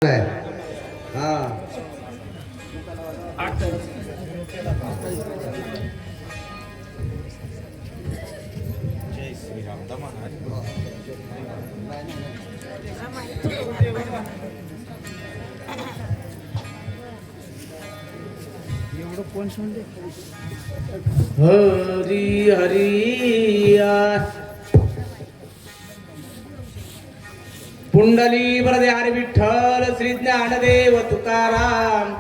हा जय श्रीराम दमा एवढं कोण म्हणले हरी हरिया पुंडली वरदे हरी विठ्ठल श्री ज्ञानदेव तुकाराम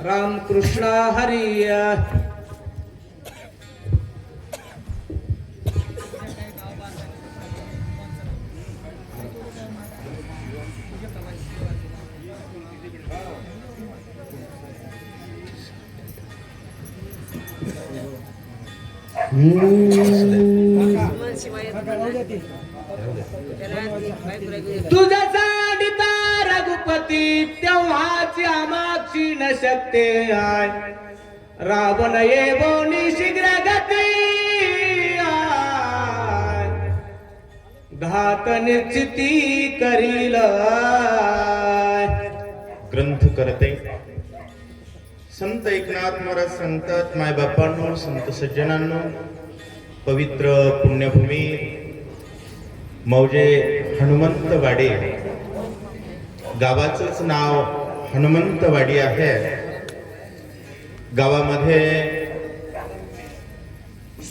रामकृष्ण हरिया तुझा साडिता रघुपती तेव्हाची आमाची न शकते आय रावण येवोनी शीघ्र गती आय घात निश्चिती करील ग्रंथ करते संत एकनाथ महाराज सांगतात, माय बापांनो, संत सज्जनांनो, पवित्र पुण्यभूमी मौजे हनुमंतवाडी, गावाचंच नाव हनुमंतवाडी आहे. गावामध्ये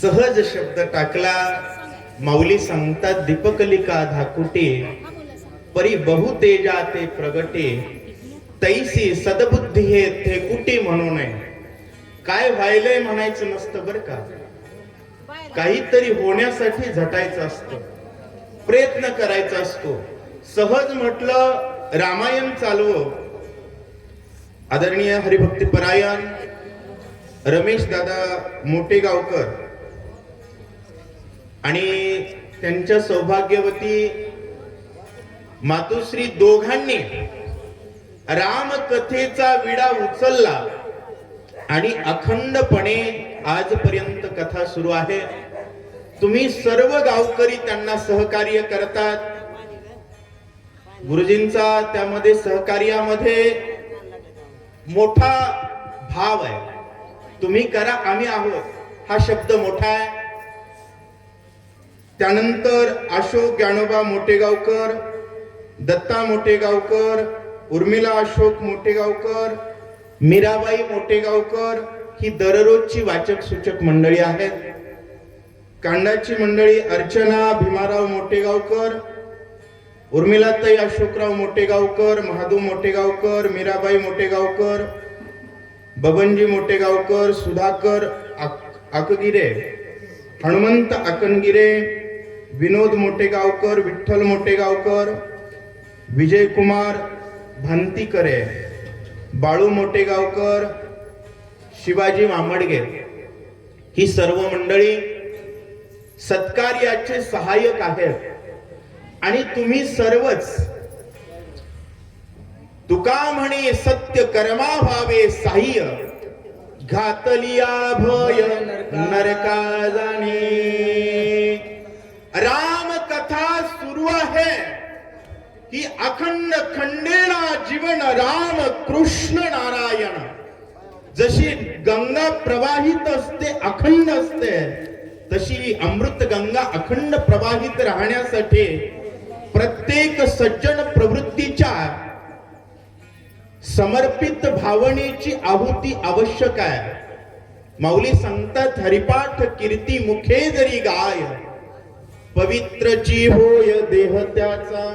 सहज शब्द टाकला, माऊली सांगतात, दीपकलिका धाकुटी परी बहुतेजा ते प्रगटे, तैसी सदबुद्धी हे थे कुटी म्हणू नये. काय व्हायलंय म्हणायचं नसतं बरं का, काहीतरी होण्यासाठी झटायचं असतं, प्रयत्न करायचा असतो. सहज म्हटलं रामायण चालवं. आदरणीय हरिभक्ती परायण रमेश दादा मोटेगावकर आणि त्यांच्या सौभाग्यवती मातोश्री दोघांनी रामकथेचा विडा उचलला आणि अखंडपणे आजपर्यंत कथा सुरू आहे. तुम्ही सर्व गावकरी त्यांना सहकार्य करतात. गुरुजींचा त्यामध्ये सहकार्यामध्ये मोठा भाव आहे. तुम्ही करा, आम्ही आहोत हा शब्द मोठा आहे. त्यानंतर अशोक ज्ञानोबा मोटेगावकर, दत्ता मोटेगावकर, उर्मिला अशोक मोटेगावकर, मीराबाई मोटेगावकर ही दररोजची वाचक सूचक मंडळी आहेत. कांडाची मंडळी अर्चना भीमाराव मोटेगावकर, उर्मिलाताई अशोकराव मोटेगावकर, महादू मोटेगावकर, मीराबाई मोटेगावकर, बबनजी मोटेगावकर, सुधाकर आकगिरे, हनुमंत आकनगिरे, विनोद मोटेगावकर, विठ्ठल मोटेगावकर, विजयकुमार भांतीकरे, बाळू मोटेगावकर, शिवाजी मामडगे ही सर्व मंडळी सत्कार्याचे सहाय्यक आहेत. आणि तुम्ही सर्वच तुका म्हणे सत्य कर्मा व्हावे साह्य, घातलिया भय नरका जाणे. राम कथा सुरू आहे की अखंड खंडेना जीवन राम कृष्ण नारायण. जशी गंगा प्रवाहित असते, अखंड असते, तशी अमृत गंगा अखंड प्रवाहित राहण्यासाठी प्रत्येक सज्जन प्रवृत्तीच्या समर्पित भावनेची आहुती आवश्यक आहे. माऊली सांगतात, हरिपाठ कीर्ती मुखे जरी गाय, पवित्रची होय देह त्याचा.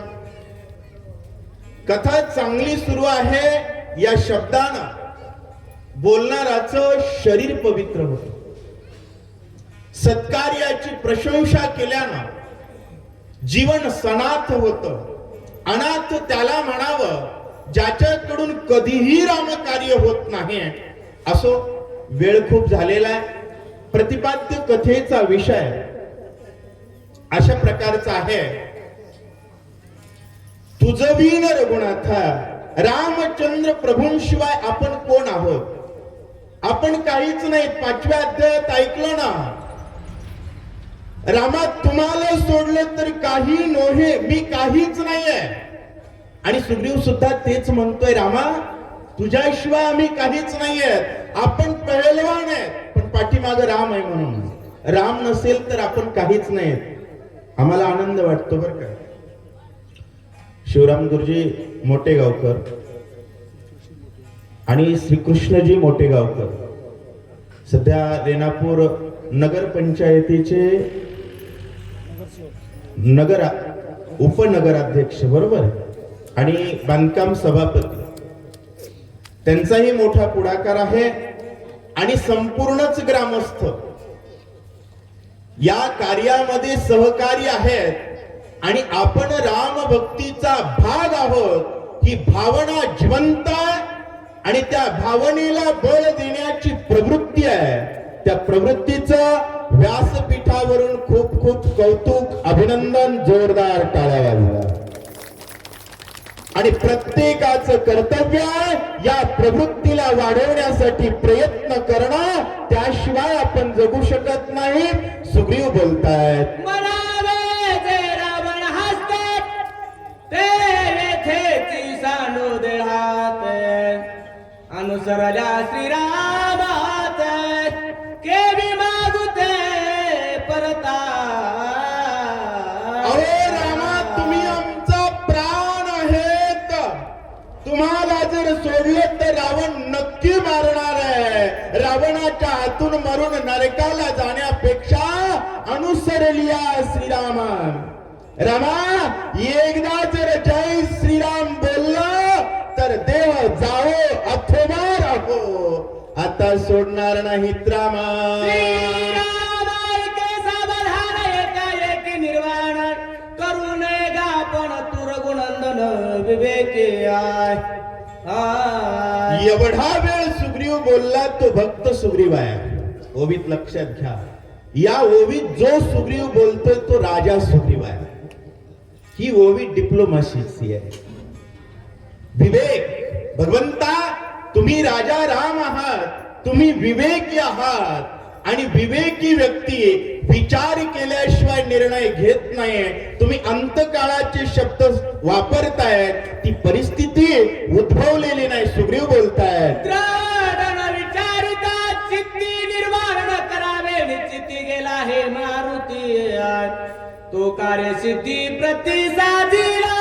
कथा चांगली सुरू आहे या शब्दानं बोलणाराचं शरीर पवित्र होत. सत्कार्याची प्रशंसा केल्यानं जीवन सनाथ होत. अनाथ त्याला म्हणावं ज्याच्याकडून कधीही रामकार्य होत नाही. असो, वेळ खूप झालेला आहे. प्रतिपाद्य कथेचा विषय अशा प्रकारचा आहे, तुझवीन रघुनाथा. रामचंद्र प्रभूंशिवाय आपण कोण आहोत? आपण काहीच नाही. 5व्या अध्यायात ऐकलं ना, रामा तुम्हाला सोडलं तर काही नोहे, मी काहीच नाहीये. आणि सुग्रीव सुद्धा तेच म्हणतोय, रामा तुझ्याशिवाय आम्ही काहीच नाहीयेत, आपण पहलवान आहेत, पण पाठीमागं राम आहे म्हणून. राम नसेल तर आपण काहीच नाहीत. आम्हाला आनंद वाटतो बरं का. शिवराम गुरुजी मोठेगावकर आणि श्रीकृष्णजी मोठेगावकर सध्या रेणापूर नगर पंचायतीचे उपनगराध्यक्ष बरोबर आणि बांधकाम सभापती. त्यांचाही मोठा पुढाकार आहे आणि संपूर्णच ग्रामस्थ या कार्यामध्ये सहकारी आहेत. आणि आपण राम भक्तीचा भाग आहोत ही भावना जिवंत आहे आणि त्या भावनेला बळ देण्याची प्रवृत्ती आहे. त्या प्रवृत्तीचं व्यासपीठावरून खूप खूप कौतुक, अभिनंदन, जोरदार टाळ्या वाजवा. आणि प्रत्येकाचं कर्तव्य आहे या प्रवृत्तीला वाढवण्यासाठी प्रयत्न करणं, त्याशिवाय आपण जगू शकत नाही. सुग्रीव बोलतायत, म्हणावे जे रावण हसतात ते येथेची सांडू देहात, अनुसरल्या श्रीरामात केवी मागुते परता. अरे रामा तुम्ही आमचा प्राण आहेत, तुम्हाला जर सोडलं तर रावण नक्की मारणार आहे. रावणाच्या हातून मरून नरकाला जाण्यापेक्षा अनुसरलिया श्रीरामा. रामा एकदा जर जय श्रीराम बोललं तर देह जाओ अथवा राहो, आता सोडणार नाहीत रामा. निर्वाण करू नये गापण तुरगुनंदन विवेके आय. एवढा वेळ सुग्रीव बोलला तो भक्त सुग्रीव आहे. ओवीत लक्षात घ्या, या ओवीत जो सुग्रीव बोलतोय तो राजा सुग्रीव आहे. ही ओवी डिप्लोमसीची आहे. विवेक, भगवंता तुम्ही राजा राम आहात, तुम्ही विवेकी आहात आणि विवेकी व्यक्ती विचार केल्याशिवाय निर्णय घेत नाही. तुम्ही अंतकाळाचे शब्द वापरतायत, ती परिस्थिती उद्भवलेली नाही. सुग्रीव बोलतायत, विचारिता चित्ती निर्वाण करावे निश्चिती गेला हे मारुती, तो कार्यसिद्धी प्रतिसादीला.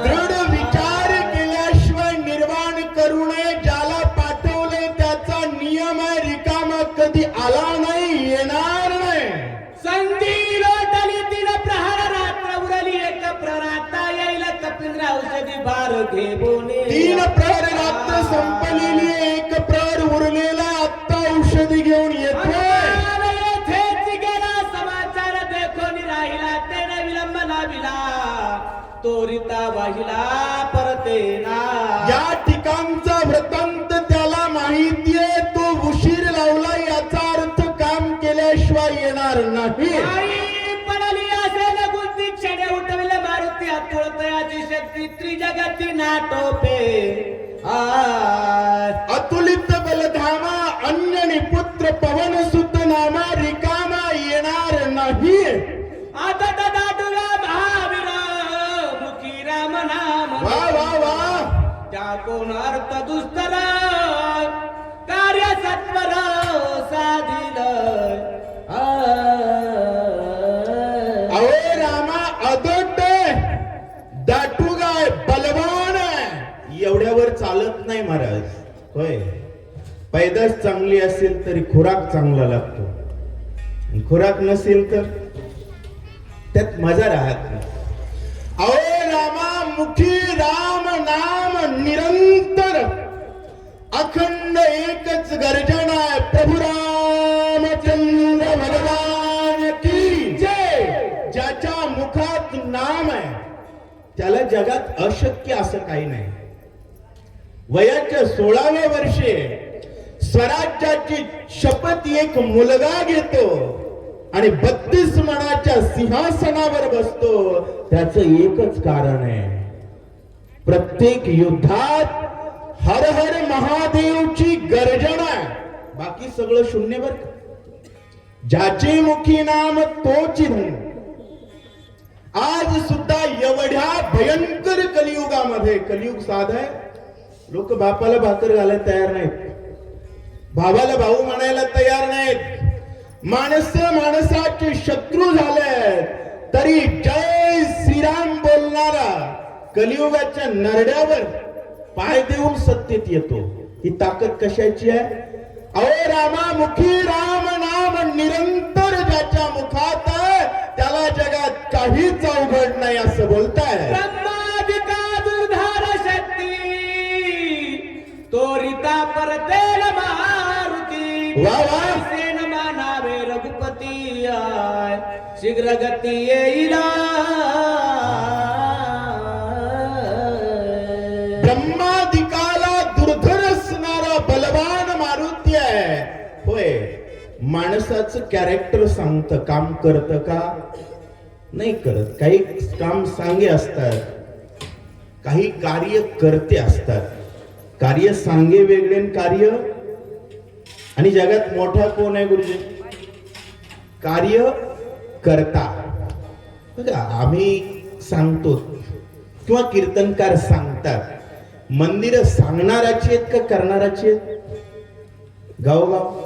दृढ विचार केल्याशिवाय निर्वाण करू नये. ज्याला पाठवले त्याचा नियम आहे, रिकामा कधी आला नाही, येणार नाही. संधी लोटली तीन प्रहर रात्र उरली एक प्रराता येईल कपिंद्र औषधी भार घे बोने. 3 प्रहर रात्र संपलेली, एक प्रहर उरलेला आत्ता औषधी घेऊन येतोय. येथेच गेला समाचार देखोनी राहिला तेने विलंब लाविला, तोरिता वाहिला परतेना. या ठिकाणचा वृत्तांत त्याला माहितीये, तो उशीर लावला याचा अर्थ काम केल्याशिवाय येणार नाही. आई पडली असेल गुंती क्षणे उठविले मारुती अतुळतयाची शक्ती त्रिजगती नाटोपे. अतुलित बलधामा अन्य निपुत्र पवन सुत नामा, रिकामा येणार नाही. आता दाटुला महावीर मुखी राम नाम. वा वा वा, त्या कोण अर्थ दुस्तर कार्य सत्वर साधिल. अहो रामा अदट दाटुगाय बलवान आहे, एवढ्यावर चालत नाही महाराज. होय, पैदास चांगली असेल तरी खुराक चांगला लागतो, खुराक नसेल तर त्यात मजा राहत नाही. अहो रामा मुखी राम नाम निरंतर अखंड एकच गर्जना आहे. प्रभु रामचंद्र भगवान की जय. ज्याच्या मुखात नाम आहे त्याला जगात अशक्य असं काही नाही. वयाच्या 16व्या वर्षी स्वराज्याची शपथ एक मुलगा घेतो आणि 32 मनाच्या सिंहासनावर बसतो. त्याचं एकच कारण आहे, प्रत्येक युद्धात हर हर महादेवची गर्जना आहे, बाकी सगळं शून्य. बर ज्याचे मुखी नाम तोच धन. आज सुद्धा एवढ्या भयंकर कलियुगामध्ये, कलियुग साधा आहे, लोक बापाला भाकर घालायला तयार नाहीत, भावाला भाऊ म्हणायला तयार नाहीत, माणसं माणसाचे शत्रू झाले, तरी जय श्रीराम बोलणारा कलियुगाच्या नरड्यावर पाय देऊन सत्तेत येतो. ही ताकद कशाची आहे? अहो रामामुखी राम नाम निरंतर ज्याच्या मुखात त्याला जगात काहीच अवघड नाही असं बोलताय. ब्रह्मादिका दुर्धार शक्ती तोरिता परतेल मारुती. वा वा. सेन मानावे रघुपती आय, शीघ्र गती येईला. ब्रह्मादिकाला दुर्धर असणारा बलवान मारुती आहे. होय, माणसाचं कॅरेक्टर सांगतं, काम करतं का? नाही करत. काही काम सांगे असतात, काही कार्य करते असतात. कार्य सांगे वेगळे आणि कार्य, आणि जगात मोठा कोण आहे गुरुजी? कार्य करता. बघा, आम्ही सांगतो किंवा कीर्तनकार सांगतात, मंदिर सांगणाराची आहेत का करणाराची आहेत? गावोगाव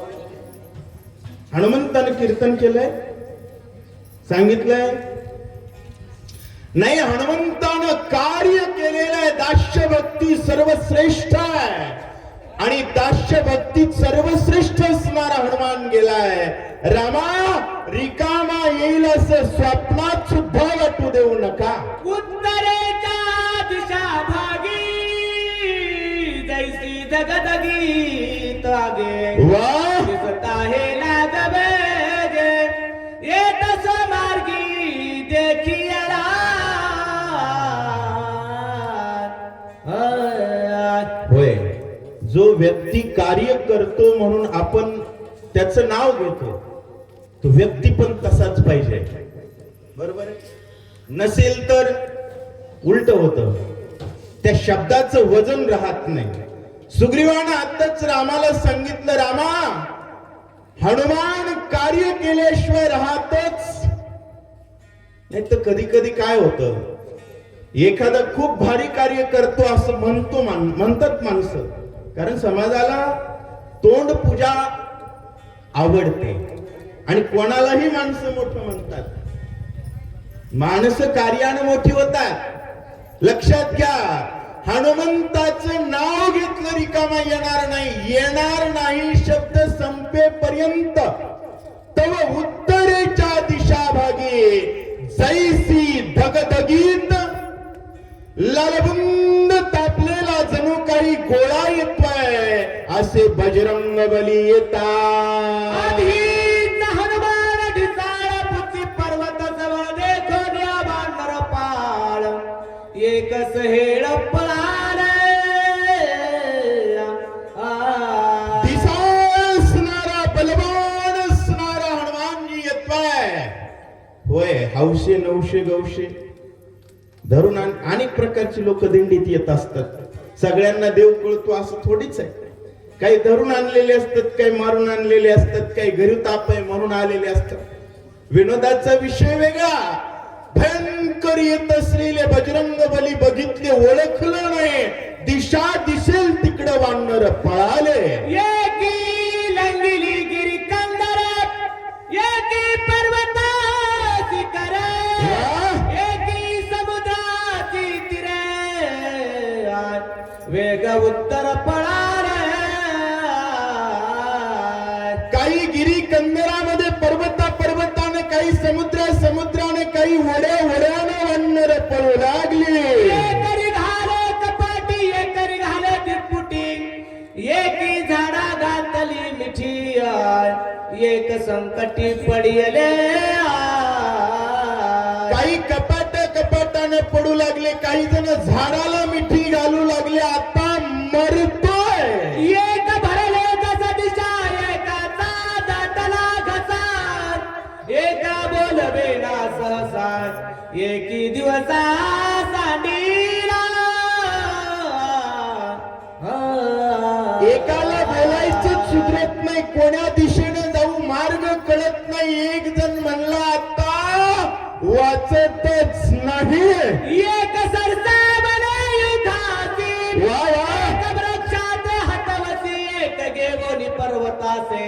हनुमंतानं कीर्तन केलंय, सांगितलंय? नाही, हनुमंतानं कार्य केलेलं आहे. दास्य भक्ती सर्वश्रेष्ठ आहे, आणि दास्य भक्तीत सर्वश्रेष्ठ असणारा हनुमान गेलाय. रामा रिकामा येईल असं स्वप्नात सुद्धा वाटू देऊ नका. उत्तरेच्या दिशा भागी जैसी धगधगी तागे. वा, दिसत आहे लागवेगे येत मार्गी देखियला. होय, जो व्यक्ती कार्य करतो म्हणून आपण त्याचं नाव घेतो, तो व्यक्ती पण तसाच पाहिजे. बरोबर आहे? नसेल तर उलट होतं, त्या शब्दाचं वजन राहत नाही. सुग्रीवानं आताच रामाला सांगितलं, रामा हनुमान कार्य केल्याशिवाय राहतच नाही. तर कधी कधी काय होतं, एखादा खूप भारी कार्य करतो असं म्हणतात माणसं, कारण समाजाला तोंड पूजा आवडते आणि कोणालाही माणसं मोठं म्हणतात. माणसं कार्यानं मोठी होतात. लक्षात घ्या, हनुमंताचं नाव घेतलं रिकामा येणार नाही. येणार नाही शब्द संपेपर्यंत. तव उत्तरेच्या दिशा भागी जैसी धगधगीत लालबुंद तापलेला जणू काही गोळा येतोय, असे बजरंग बली येतात. हनुमान ढिसाळ पुची पर्वत जवळ देखो द्या बांधर पाळ. एकच हेळ पळाले. दिसाळ असणारा बलवान असणारा हनुमानजी येतोय. होय, हौशे नवशे गवशे धरून अनेक प्रकारची लोक दिंडीत येत असतात. सगळ्यांना देव कळतो असं थोडीच आहे. काही धरून आणलेले असतात, काही मारून आणलेले असतात, काही घरी ताप आहे म्हणून आलेले असतात. विनोदाचा विषय वेगळा. भयंकर येत असलेले बजरंग बली बघितले, ओळखलं नाही. दिशा दिसेल तिकडे वानर पळाले. एकी लंगिली गिरी कंदर, एकी पर्वता शिखर, एकी समुद्राची तीरे. वेग उत्तर पळाले. काही गिरी कंदरामध्ये पर्वताने, काही समुद्राने, काही वड्याने वानर पळू लागले. एकरी घाले कपाटी, एकरी घाले दिपुटी, एकी झाडा घातली मिठी. एक संकटी पडियले. काही कपाटाने पडू लागले, काही जण झाडाला मिठी घालू लागले. आता मरतोय. एक भरले जसा दिशा, एकाचा दाटला घसा, एका बोलवेना सहसा, एकी दिवसा सांडीला. एकाला बोलायचं सुधरत नाही, कोण्या दिशेने जाऊ मार्ग कळत नाही. एक जण म्हणला, आता वाचतच नाही. एक सरसा बने युधासी वा वा. एक वृक्षात हतवसी एक घेऊन पर्वतासे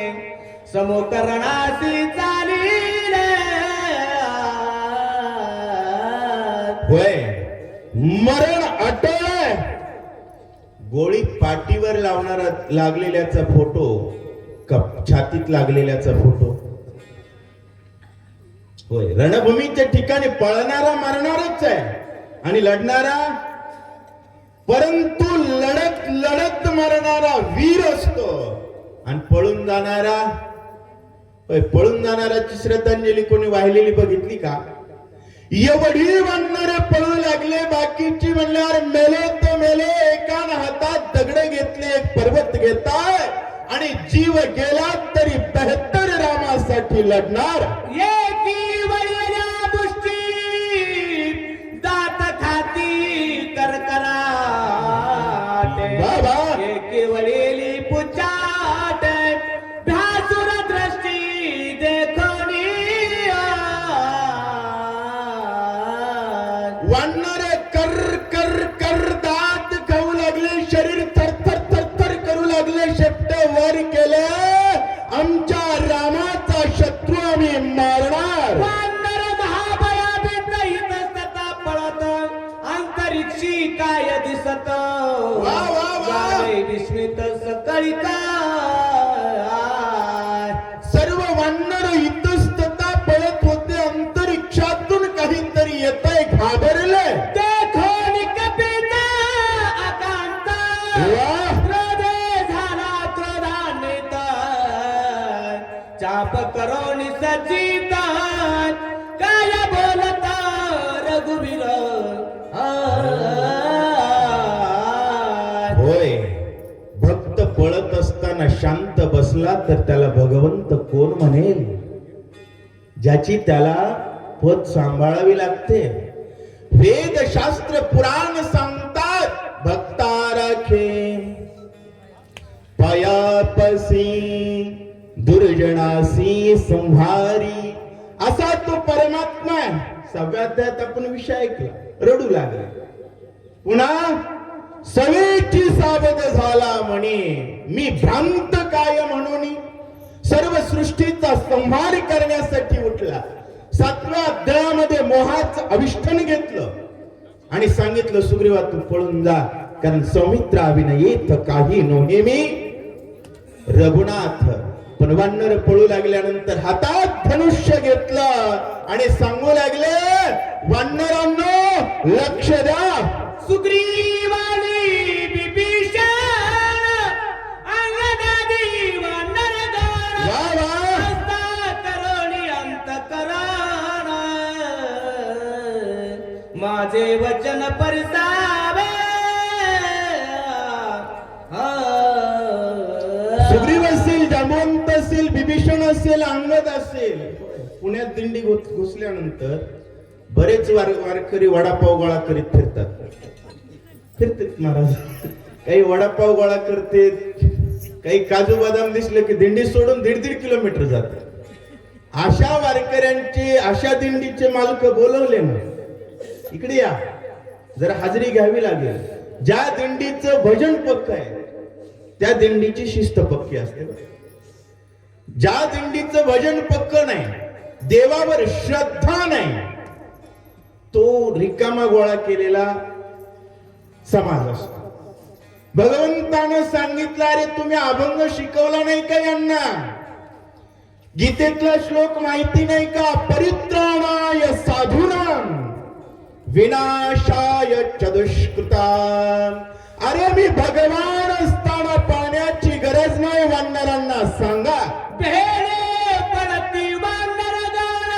समुकरणासी चालीले. होय, मरण अटळ आहे. गोळी पाठीवर लावणारा लागलेल्याचा फोटो, छातीत लागलेल्याचा फोटो. होय, रणभूमीच्या ठिकाणी पळणारा मरणारच आहे आणि लढणारा, परंतु लढत लढत मरणारा वीर असतो आणि पळून जाणारा, पळून जाणाराची श्रद्धांजली कोणी वाहिलेली बघितली का? एवढी वानर पळू लागले, बाकीची म्हणल्यावर मेले तर मेले, एकानं हातात दगड घेतले, एक पर्वत घेताय आणि जीव गेला तरी बेहतर रामासाठी लढणार. एकी वळलेल्या मुष्टी दात खाती करकराटे, बाबा. एकी वळलेली पुचाट भासुर दृष्टी देखोनी. वानर कर कर कर दात खाऊ लागले, शरीर थरथर थरथर करू लागले, शेपट वर केले, आमच्या रामाचा शत्रू आम्ही मारणार. वानर महाबळाबीत हितस्तता पळत अंतरिक्षी काय दिसत. वा, वा, वा. गावे विस्मित सकळी सर्व वानर इतस्तता पळत होते, अंतरिक्षातून काहीतरी येतंय, घाबरले. देखोन कपिता आकांता वा. क्रोधे झाला क्रोधान्वित चाप करोनी सचित काय बोलत रघुवीर. होय, भक्त पळत असताना शांत बसला तर त्याला भगवंत कोण म्हणेल? ज्याची त्याला पद सांभाळावी लागते. वेद शास्त्र पुराण सांगतात, भक्ता राखे पायापसी दुर्जनासी संहारी. असा तो परमात्मा आहे. 6व्या अध्यायात आपण विषय ऐकला, रडू लागला. पुन्हा सवेची सावध झाला म्हणे, मी भ्रांत काय म्हणून सर्व सृष्टीचा संहार करण्यासाठी उठला. 7व्या अध्यायामध्ये मोहाचं अविष्ठन घेतलं आणि सांगितलं, सुग्रीवा तू पळून जा, कारण सौमित्रा अभिनयेत काही नोहे मी रघुनाथ. पण वानर पळू लागल्यानंतर हातात धनुष्य घेतलं आणि सांगू लागले, वानरांनो लक्ष द्या. सुग्रीवाली विभीषण अंगदादी वानरगण वा वा. हस्ता करोनी अंतकरण माझे वचन परिसावे. सुग्रीव असेल, जांबवंत असेल, विभीषण असेल, अंगद असेल. पुण्यात दिंडी घुसल्यानंतर बरेच वारकरी वडापाव गोळा करीत फिरतात महाराज. काही वडापाव गोळा करते, काही काजू बदाम दिसले की दिंडी सोडून 1.5 किलोमीटर जातात. अशा वारकऱ्यांचे, अशा दिंडीचे मालक बोलवले ना, इकडे या, जरा हाजरी घ्यावी लागेल. ज्या दिंडीचं भजन पक्क आहे त्या दिंडीची शिस्त पक्की असते. ज्या दिंडीचं भजन पक्क नाही, देवावर श्रद्धा नाही, तो रिकामा गोळा केलेला समाज असतो. भगवंतानं सांगितलं, अरे तुम्ही अभंग शिकवला नाही का यांना? गीतेतला श्लोक माहिती नाही का? परित्राणाय साधूनां विनाशाय च दुष्कृतां. अरे मी भगवान असताना पाण्याची गरज नाही वानरांना सांगा. भेणे पडती वानरगण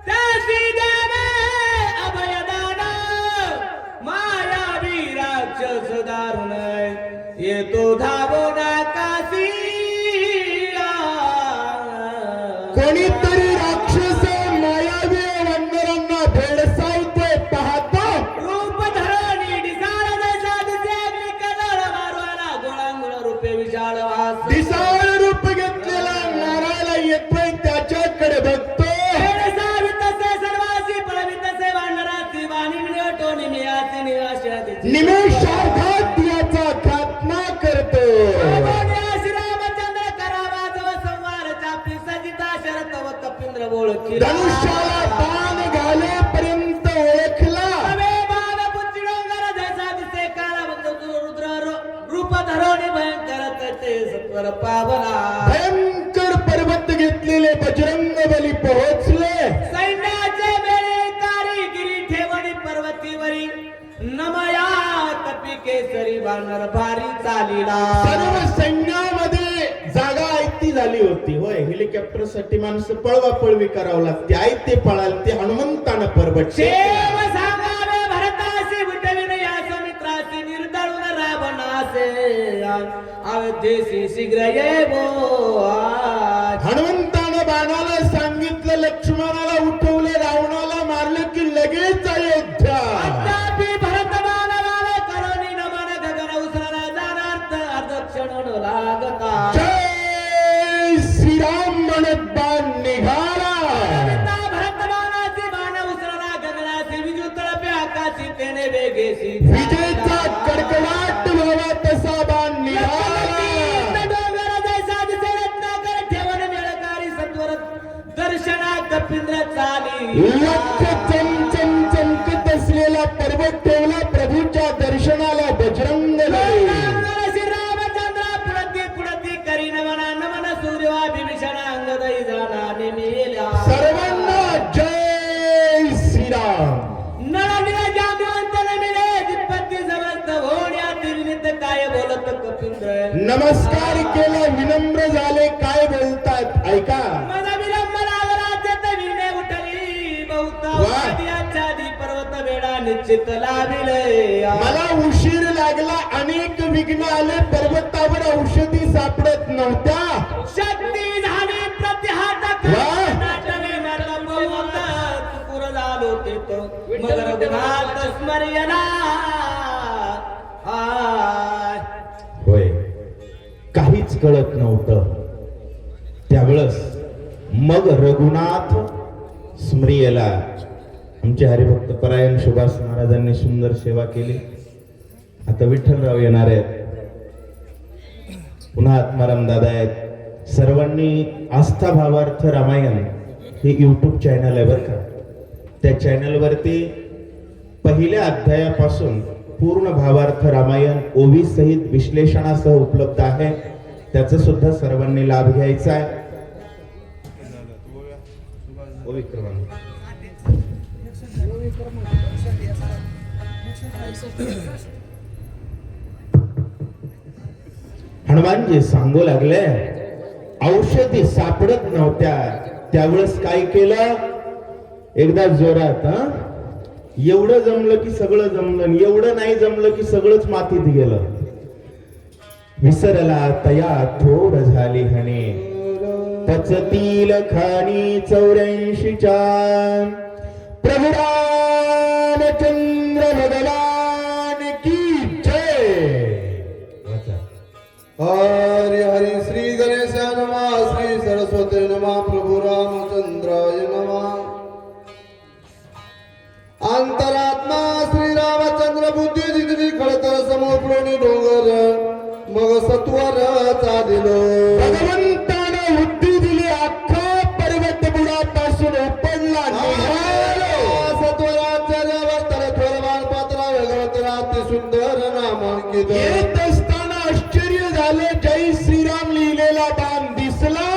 त्यासी देवे अभयदान. मायावी राक्षस दारुण येतो धावून काशी. कोणीतरी राक्षस मायावी वानरांना भेडसावतोय पाहतो. रूप धरणी डिसाळ जैसा दिसे अग्नि कदळ मारवाला गोळांगुळ रूपे विशाळ वास. दिसाळ रूप घेतलेला मारायला येतोय, त्याच्याकडे बघतो. भेडसावित से सर्वासी पळवित से वानराची वाणी करतो निमियाचे निराशाचे निमेषार्धात याचा खात्मा करतो. श्रीरामचंद्र करावा जव संवार चापी सजिता शरत व कपिंद्र बोळखी धनुष्याला बाण घालेपर्यंत ओळखला. बाण बुच्ची डोंगर जैसा दिसे काळा रुद्र रूप धरोनी भयंकर तटे सत्वर पावना भयंकर पर्वत घेतलेले बजरंग बली पोहोचले. सैन्याचे बेळे कारिगिरी ठेवणी पर्वतीवरी नमया कपी केसरी बाणर भारी चालिला. सर्व सैन्यामध्ये जागा आयती झाली होती. होय, हेलिकॉप्टर साठी माणसं पळवा पळवी करावं लागते. आयते पळाल ते हनुमंतानं पर्वत शेव सांगावे भरतासी विटविन या समित्रासी निर्दळून रावणासे अवधेसी शीघ्र ये बो. हनुमंतानं बाणाला सांगितलं, लक्ष्मणाला उठवलं, रावणाला मारलं की लगेच अयोध्या. अद्यापि भरत मानवाला करोनी नमन गगन उसरला जाणार्थ अर्धक्षण लागता. जय श्रीराम म्हणत बाण निघाला. भरत बाणाचे बाण उसरला गगनाची विजुतळ आकाशी तेने वेगेशी विजेचा कडकडाट व्हावा तसा बाण निघाला. डोंगर जैसा दिसे रत्नाकर ठेवण मेळकारी सत्वर दर्शना कपिंद्र चाली. लख चमचम चमकत असलेला पर्वत ठेवला प्रभूच्या दर्शनाला. बजरंग श्रीरामचंद्र पुढती पुढती करी नमन नमन सूर्यवा विभीषण अंगदई जाना नेमिल्या. सर्वांना जय श्रीराम. नळनिळ जामवंत नमिले दिप्पती समस्त होण्या तिरनित काय बोलत कपिंद्र. नमस्कार केला, विनम्र झाले. काय बोलतात ऐका. मन विलंबन आदराचे विणे उठली बहुता वाह. आदी पर्वत वेडा निश्चित लाविले. मला उशीर लागला, अनेक विघ्न आले. पर्वतावर औषधी सापडत नव्हत्या. शक्ती झाली प्रतिहात वाह. नाटवे मरला बहुत चुकुर झालो ते तो मगर गुणात स्मर्यला. होय, काहीच कळत नव्हतं त्यावेळेस. मग रघुनाथ स्मृयला. आमचे हरिभक्त परायण सुभाष महाराजांनी सुंदर सेवा केली. आता विठ्ठलराव येणार आहेत, पुन्हा आत्माराम दादा आहेत. सर्वांनी आस्था भावार्थ रामायण हे युट्यूब चॅनल आहे बरं का. त्या चॅनलवरती पहिल्या अध्यायापासून पूर्ण भावार्थ रामायण ओवी सहित विश्लेषणासह उपलब्ध आहे. त्याचा सुद्धा सर्वांनी लाभ घ्यायचा आहे. ओवी क्रमांक हनुमानजी सांगू लागले, औषधी सापडत नव्हत्या. त्यावेळेस काय केलं, एकदा जोरात एवढं जमलं की सगळं जमलं, एवढं नाही जमलं की सगळंच मातीत गेलं. विसरला तया थोर झाली हणे, पचतील खाणी 84च्या. प्रभु रामचंद्र भगवान की जय. हरि हरि श्री गणेशाय नमः. श्री सरस्वती नमः. प्रभु रामचंद्राय नमः. अंतरात्मा श्री रामचंद्र बुद्धी जिगरी खळतर समोपलोनी डोंगर मग सत्वर चालिलो. भगवंताने बुद्धी दिली, अख्खा पर्वत बुडापासून उपडला निघालो. सत्वराचार्यावर तर थोरवान पात्रा वेगळा अति सुंदर नामांकित. येत असताना आश्चर्य झाले. जय श्रीराम लिहिलेला बाण दिसला.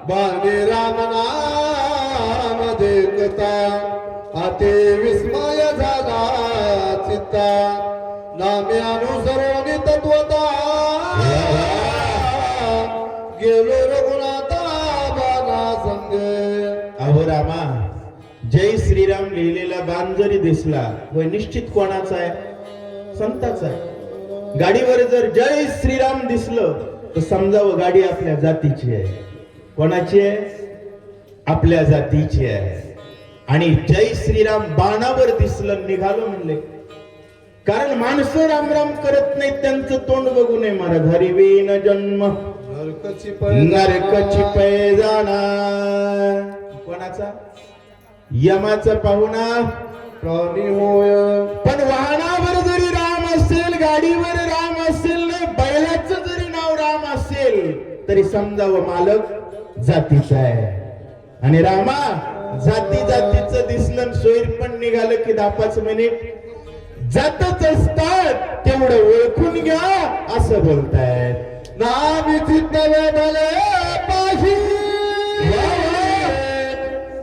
बाणे राम नाम देखता अति विस्मय झाला चित्ता. नामे अनुसरोनी तत्वता गेलो रघुनाथा बाणा संग. अहो रामा, जय श्रीराम लिहिलेला बाण जरी दिसला, होय निश्चित कोणाचा आहे? संताचा आहे. गाडीवर जर जय श्रीराम दिसलं तर समजावं गाडी आपल्या जातीची आहे. कोणाची आहे? आपल्या जातीची आहे. आणि जय श्रीराम बाणावर दिसलं, निघालो म्हणले. कारण माणसं राम राम करत नाहीत, त्यांचं तोंड बघू नये महाराज. हरिवेन जन्म नरकची पै जाणार. कोणाचा? यमाचा पाहुणा प्राणी होय. पण वाहनावर जरी राम असेल, गाडीवर राम असेल, बैलाचं जरी नाव राम असेल तरी समजावं मालक जातीचा आहे. आणि रामा जाती जातीचं दिसणं सोयीर पण निघालं की 10-5 मिनिट जातच असतात, तेवढं ओळखून घ्या असं बोलतायत. नामी चित्त वेधले पाही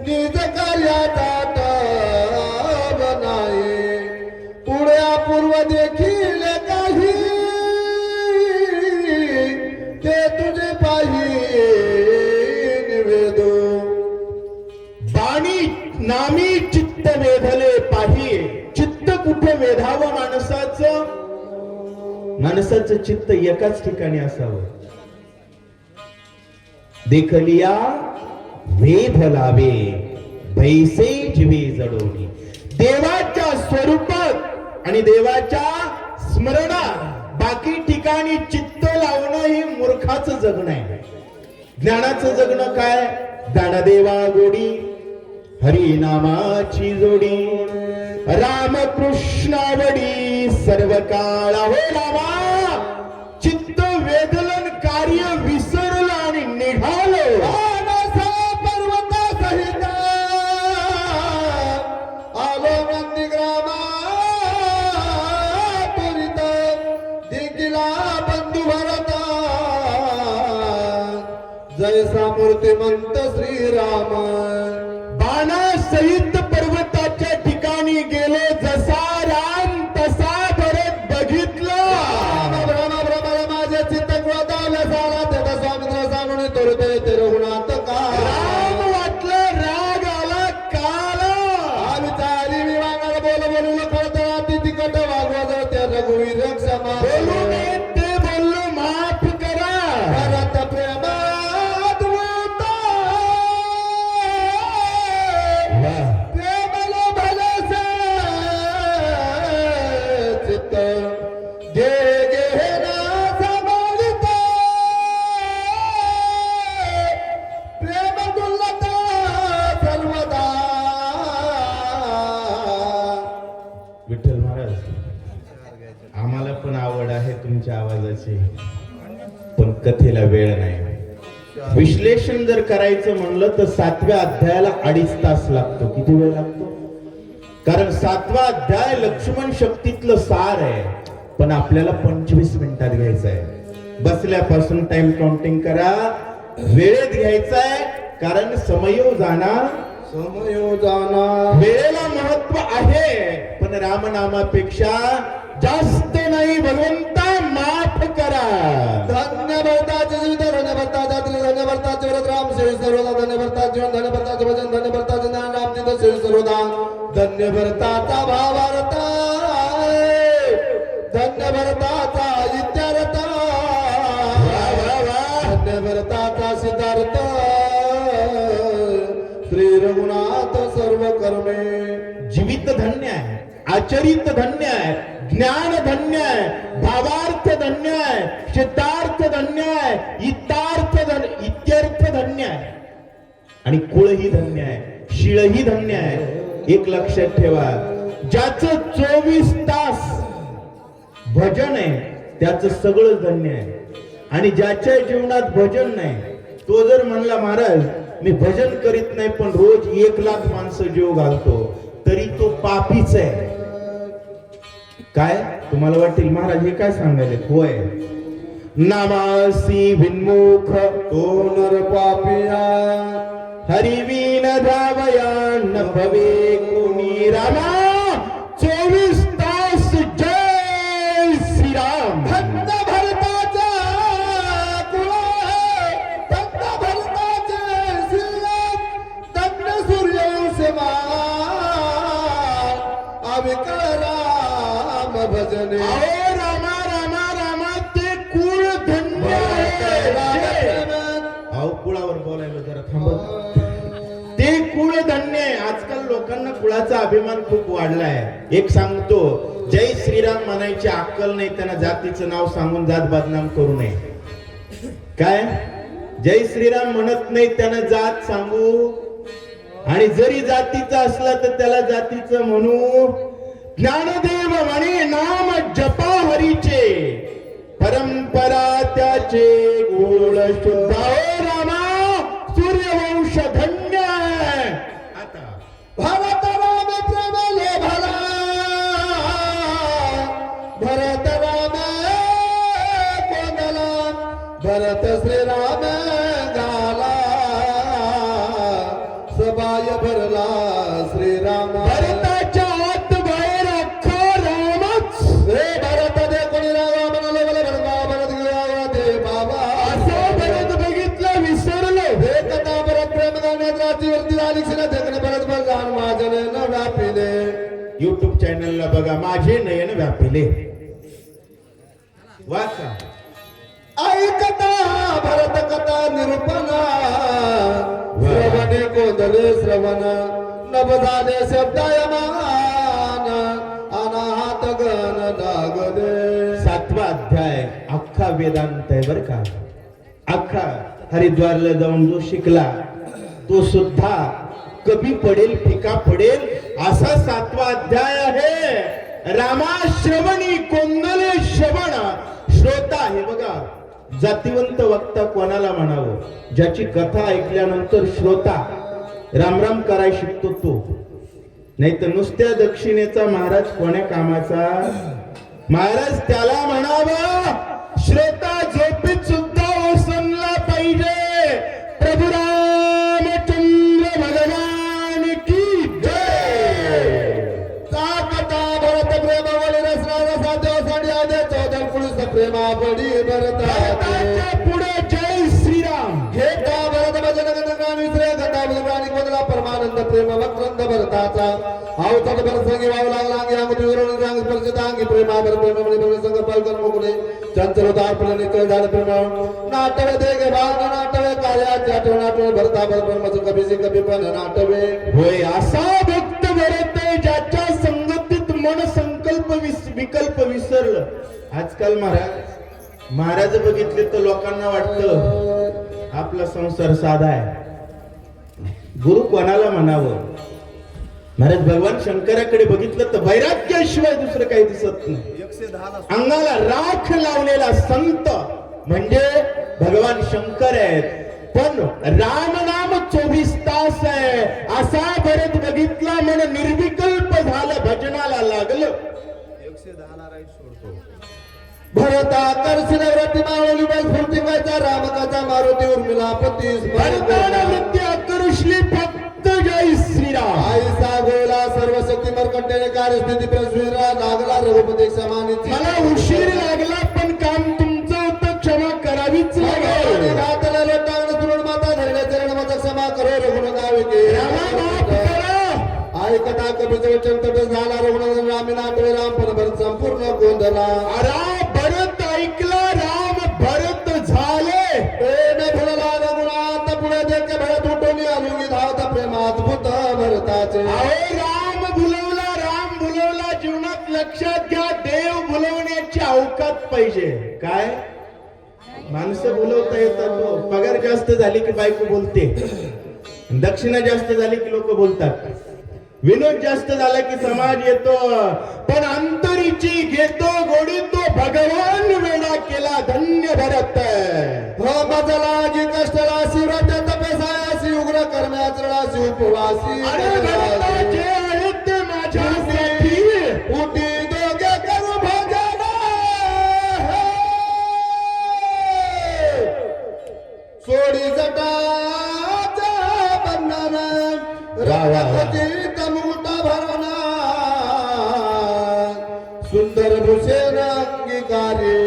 निज कार्याचा बनाये. पुढे अपूर्व देखील काही ते तुझे पाही निवेदो. बाणी नामी चित्त वेधले पाही. चित्त कुठे वेधावं माणसाचं? माणसाचं चित्त एकाच ठिकाणी असावं. देखलिया वेध लावे बैसे जीवे जडोनी. देवाच्या स्वरूपात आणि देवाच्या स्मरणात बाकी ठिकाणी चित्त लावणं ही मूर्खाचं जगणं आहे. ज्ञानाचं जगणं काय? ज्ञानदेवा गोडी हरिनामाची जोडी. रामकृष्णावडी सर्व काळ हो रामा. चित्त वेदलन कार्य विसरलं आणि निघालं पर्वत सहित आलो नंदीग्रामा त्वरित दिगिला बंधू भरता. जैसा मूर्तिमंत श्रीराम. बाणासहित पर्वताच्या ठिकाणी गेले. जसा राम तसा भरत बघितलं. माझे चित्त क्रोधावल्या झाला तेव्हा स्वामित्र सांगून तोरते ते रघुनाथ का. राम वाटलं, राग आला, काला विचारी विवाहाला बोलू लखवता ती तिकट वागवा त्या रघुवीर क्षमा. बोलू नये ते बोललो, माफ करा. भरत प्रेमात होता. प्रेमलो भलसे चित्त गे गे ना समालिता. प्रेम दुर्लता सर्वदा. विठ्ठल महाराज, आम्हाला पण आवड आहे तुमच्या आवाजाची, पण कथेला वेळ नाही. विश्लेषण जर करायचं म्हणलं तर 7व्या अध्यायाला 2.5 तास लागतो. किती वेळ लागतो? कारण 7वा अध्याय लक्ष्मण शक्तीतलं सार आहे, पण आपल्याला 25 मिनिटात घ्यायचं आहे. बसल्यापासून टाइम काउंटिंग करा, वेळेत घ्यायचा आहे. कारण समयो जाणार समयोजाना. वेळेला महत्व आहे, पण रामनामापेक्षा जास्त नाही. भगवंता माफ करा. धन्य भरताचे जीवित, धन्य भरताचे धन्य भरताचे व्रत राम सेवी सर्वदा. धन्य भरताचे जीवन, धन्य भरताचे भजन, धन्य भरताचे ज्ञान राम चिंतन सेवी सर्वदा. धन्य भरताचा भावार्थ, धन्य भरताचा इत्यार्थ, धन्य भरताचा सिद्धार्थ. श्री रघुनाथ सर्व कर्मे. जीवित धन्य आहे, आचरित धन्य आहे, ज्ञान धन्य आहे, भावार्थ धन्य आहे, सिद्धार्थ धन्य आहे, इत्यर्थ धन्य आहे, आणि कुळही धन्य आहे, शिळही धन्य आहे. एक लक्षात ठेवा, ज्याचं 24 तास भजन आहे त्याचं सगळं धन्य आहे. आणि ज्याच्या जीवनात भजन नाही, तो जर म्हणला महाराज मी भजन करीत नाही पण रोज 1 लाख माणसं जीव घालतो, तरी तो पापीच आहे. काय तुम्हाला वाटेल महाराज हे काय सांगायले? होय, नामासी विन्मुख तो नर पापिया. हरिवीन धावया न भवे कोणी. रामा 24 तास जय श्रीराम. धन्य भरताचा कुळ, धन्य भरताचे श्रीराम. धन्य सूर्यवंश अविकल राम भजने. अहो रामा रामा रामा, ते कुळ धन्य आहे. अहो कुळावर बोलायला जरा थांबत. ते कुळ धन्य आहे. आजकाल लोकांना कुळाचा अभिमान खूप वाढलाय. एक सांगतो, जय श्रीराम म्हणायची अक्कल नाही, त्यांना जातीचं नाव सांगून जात बदनाम करू नये. काय जय श्रीराम म्हणत नाही त्यांना जात सांगू. आणि जरी जातीचा असला तर त्याला जातीचं म्हणू. ज्ञानदेव म्हणे नाम जपा हरीचे, परंपरा त्याचे गोड शुद्ध. ओ रामा सूर्यवंश धन्य. आता भरत राम प्रेमले भला, भरत राम कोंडला, भरत श्रीराम गाला, सबाय भरला श्रीराम. भरताच्या आत बाहेर अख्खा रामच. रे भरत दे कोणी रागा म्हणाले बोले भरत गेला दे बाबा. असं भरत बघितलं विसरलो. हे कथा भरत प्रेम गाण्यात रात्रीवरती झाली क्षण जगणे भरत भगवान माझे न व्यापिले. युट्यूब चॅनलला बघा माझे नयन व्यापिले. वाचा. ऐकता भरत कथा निरूपणा, श्रवणे कोदले श्रवण, नभ झाले शब्दायमान, अनाहत गण लागले. 7वा अध्याय अख्खा वेदांत आहे बर का. अख्खा हरिद्वारला जाऊन जो शिकला तो सुद्धा कमी पडेल फिका पडेल असा 7वा अध्याय आहे. रामाश्रवणी कोंदले श्रवण. श्रोता हे बघा जातिवंत वक्ता कोणाला म्हणावं, ज्याची कथा ऐकल्यानंतर श्रोता रामराम कराय शिकतो तो. नाही तर नुसत्या दक्षिणेचा महाराज कोण्या कामाचा. महाराज त्याला म्हणावं श्रोता झोपीत सुद्धा ओसरला पाहिजे. प्रभू रामचंद्र भगवान की जय. कथा भरत प्रेम वडील रसना साध्यासाठी आदे चौदर पुरुष प्रेमा पडी भरताच्या पुढे जय श्रीराम. घेता भरत भजन गणगान विसरे गता विराणी कोदला परमानंद प्रेम वक्रंद भरताचा. अवचट भरत संगी वाव लागला अंगी अंग विवरण रांग स्पर्शित अंगी प्रेमा भरत प्रेम म्हणे प्रेम संग पालकन मुकुले चंचल उदार फुले निकळ झाड प्रेम. नाटवे देगे भाग नाटवे कार्याचे आठवण आठवण भरता भरत प्रेम कभी कभी पण नाटवे. होय असा भक्त भरत आहे ज्याच्या संगतीत मन संकल्प विकल्प विसरलं. आजकाल महाराज बघितले तर लोकांना वाटतं आपला संसार साधा आहे. गुरु कोणाला म्हणावं. महाराज भगवान शंकराकडे बघितलं तर वैराग्याशिवाय दुसरं काही दिसत नाही. अंगाला राख लावलेला संत म्हणजे भगवान शंकर आहेत. पण राम नाम 24 तास आहे असा भरत बघितला म्हण निर्विकल्प झालं भजनाला लागलं. भरता करशिल व्रती मावली बाई स्फूर्ती व्हायचा राम कथा मारुती उर्मिला पती भरताना वृत्ती आकर्षली फक्त जय श्रीराम. आईसा गोला सर्व शक्ती मरकंटेने कार्यस्थिती प्रश्वीरा लागला रघुपती क्षमानिती. मला उशीर लागला पण काम तुमचं होतं क्षमा करावीच लागेल. घातला लोटांगण सुरून माता धरल्या चरण माझा क्षमा करो रघुन गाविके. रामा माफ करा. आई कथा कवीचं वचन तट झाला रघुन रामी नाटवे राम पण भरत संपूर्ण गोंधळा. अरे भरत ऐकला राम भरत झाले. प्रेम फुलला रघुनाथ पुढे देखे भरत उठून आलुगी धावता प्रेमात भूत भरताचे. अहो राम बुलवला जीवनात लक्षात घ्या देव बुलवण्याची अवकात पाहिजे. काय माणसं बुलवता येतात. पगार जास्त झाली की बायको बोलते, दक्षिणा जास्त झाली की लोक बोलतात, विनोद जास्त झाला की समाज येतो. पण अंतरीची घेतो गोडी तो भगवान वेडा केला धन्य भरत. हो बदला जी कष्टला शिवरात तपेसायासी उग्र कर्म्याचरणासी उपवासी. अरे भरता जे आहेत ते माझ्यासाठी उठी दोघे करू भजन सोडी जटाचा बंधन रक्ताची मुठा भरणा सुंदर भूषण अंगीकारे.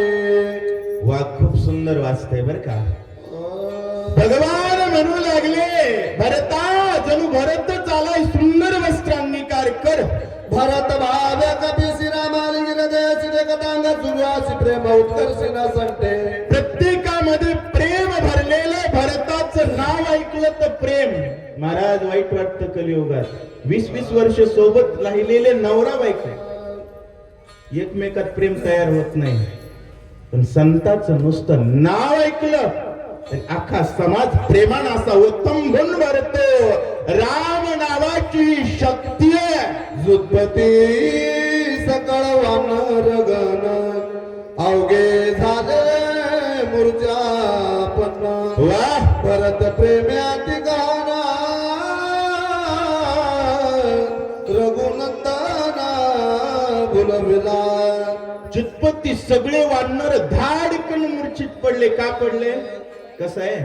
वा खूप सुंदर वाचतंय बर का. भगवान म्हणू लागले भरता जणू भरतच आलाय सुंदर वस्त्र अंगीकार कर. भरत भाव्य कपी श्रीरामालिंगी हृदय सिरे कथांग सुव्यासी प्रेम उत्कर्षिण संटे. प्रत्येकामध्ये प्रेम भरलेलं भरताचं नाव ऐकलं तर प्रेम. महाराज वाईट वाटतं कलियुगात 20-20 वर्ष सोबत राहिलेले नवरा बायको एकमेकात प्रेम तयार होत नाही. पण संताचं नुसतं नाव ऐकलं अख्खा समाज प्रेमानं असा उत्तम गुण भरतो. राम नावाची शक्ती आहे. जुत्पती सकळ वानर गण अवघे झाले मूर्जा पन्न वा भरत प्रेम्यात गाना रघुनंदना भुलविला. चितपत्ती सगळे वानर धाडकन मूर्छित पडले. का पडले? कसं आहे,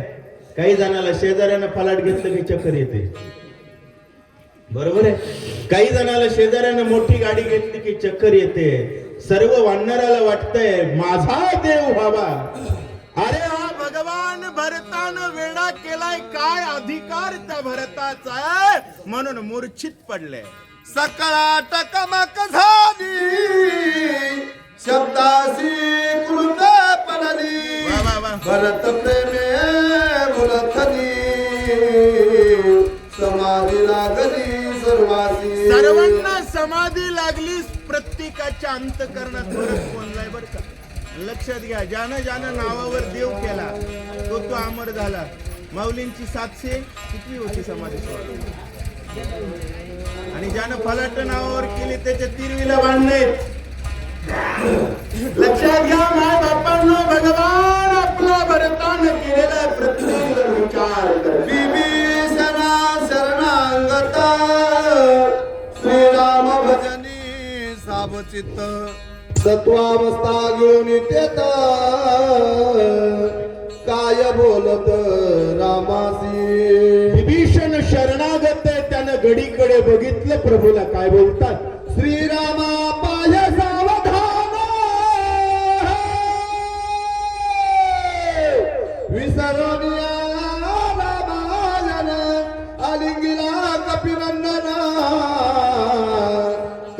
काही जणाला शेजाऱ्यानं फलाट घेतलं की चक्कर येते, बरोबर आहे. काही जणाला शेजाऱ्यानं मोठी गाडी घेतली की चक्कर येते. सर्व वानराला वाटतंय माझा देव व्हावा. अरे हा भगवान भरतानं वेडा केलाय, काय अधिकार त्या भरताचा आहे, म्हणून मूर्छित पडले. सकळा टकमक झाली शब्दासी कृत पडली वा वा वा. भरत प्रेमे मुलथली समाधी लागली सर्वासी. सर्वांना समाधी लागली. प्रत्येकाच्या अंतकरणात फरक कोणलाय बरं का. लक्षात घ्या, ज्यानं ज्यानं नावावर देव केला तो तो अमर झाला. माऊलींची 700 किती होती समाधी सोहळा, आणि ज्यानं फलाट नावावर केली त्याच्या तिरवीला बांधले. लक्षात घ्या माय बापांनो, भगवान आपला भरतानं केलेला प्रत्येक विचार कर. विभीषणा शरणांगता श्रीराम भजनी सावचित्त सत्वावस्था घेऊन येत काय बोलत रामासी. विभीषण शरणागत आहे, त्यानं घडीकडे बघितलं, प्रभूला काय बोलतात. श्रीरामा पाय सावधान विसरनिया रामायण आलिंगिला कपिनंदना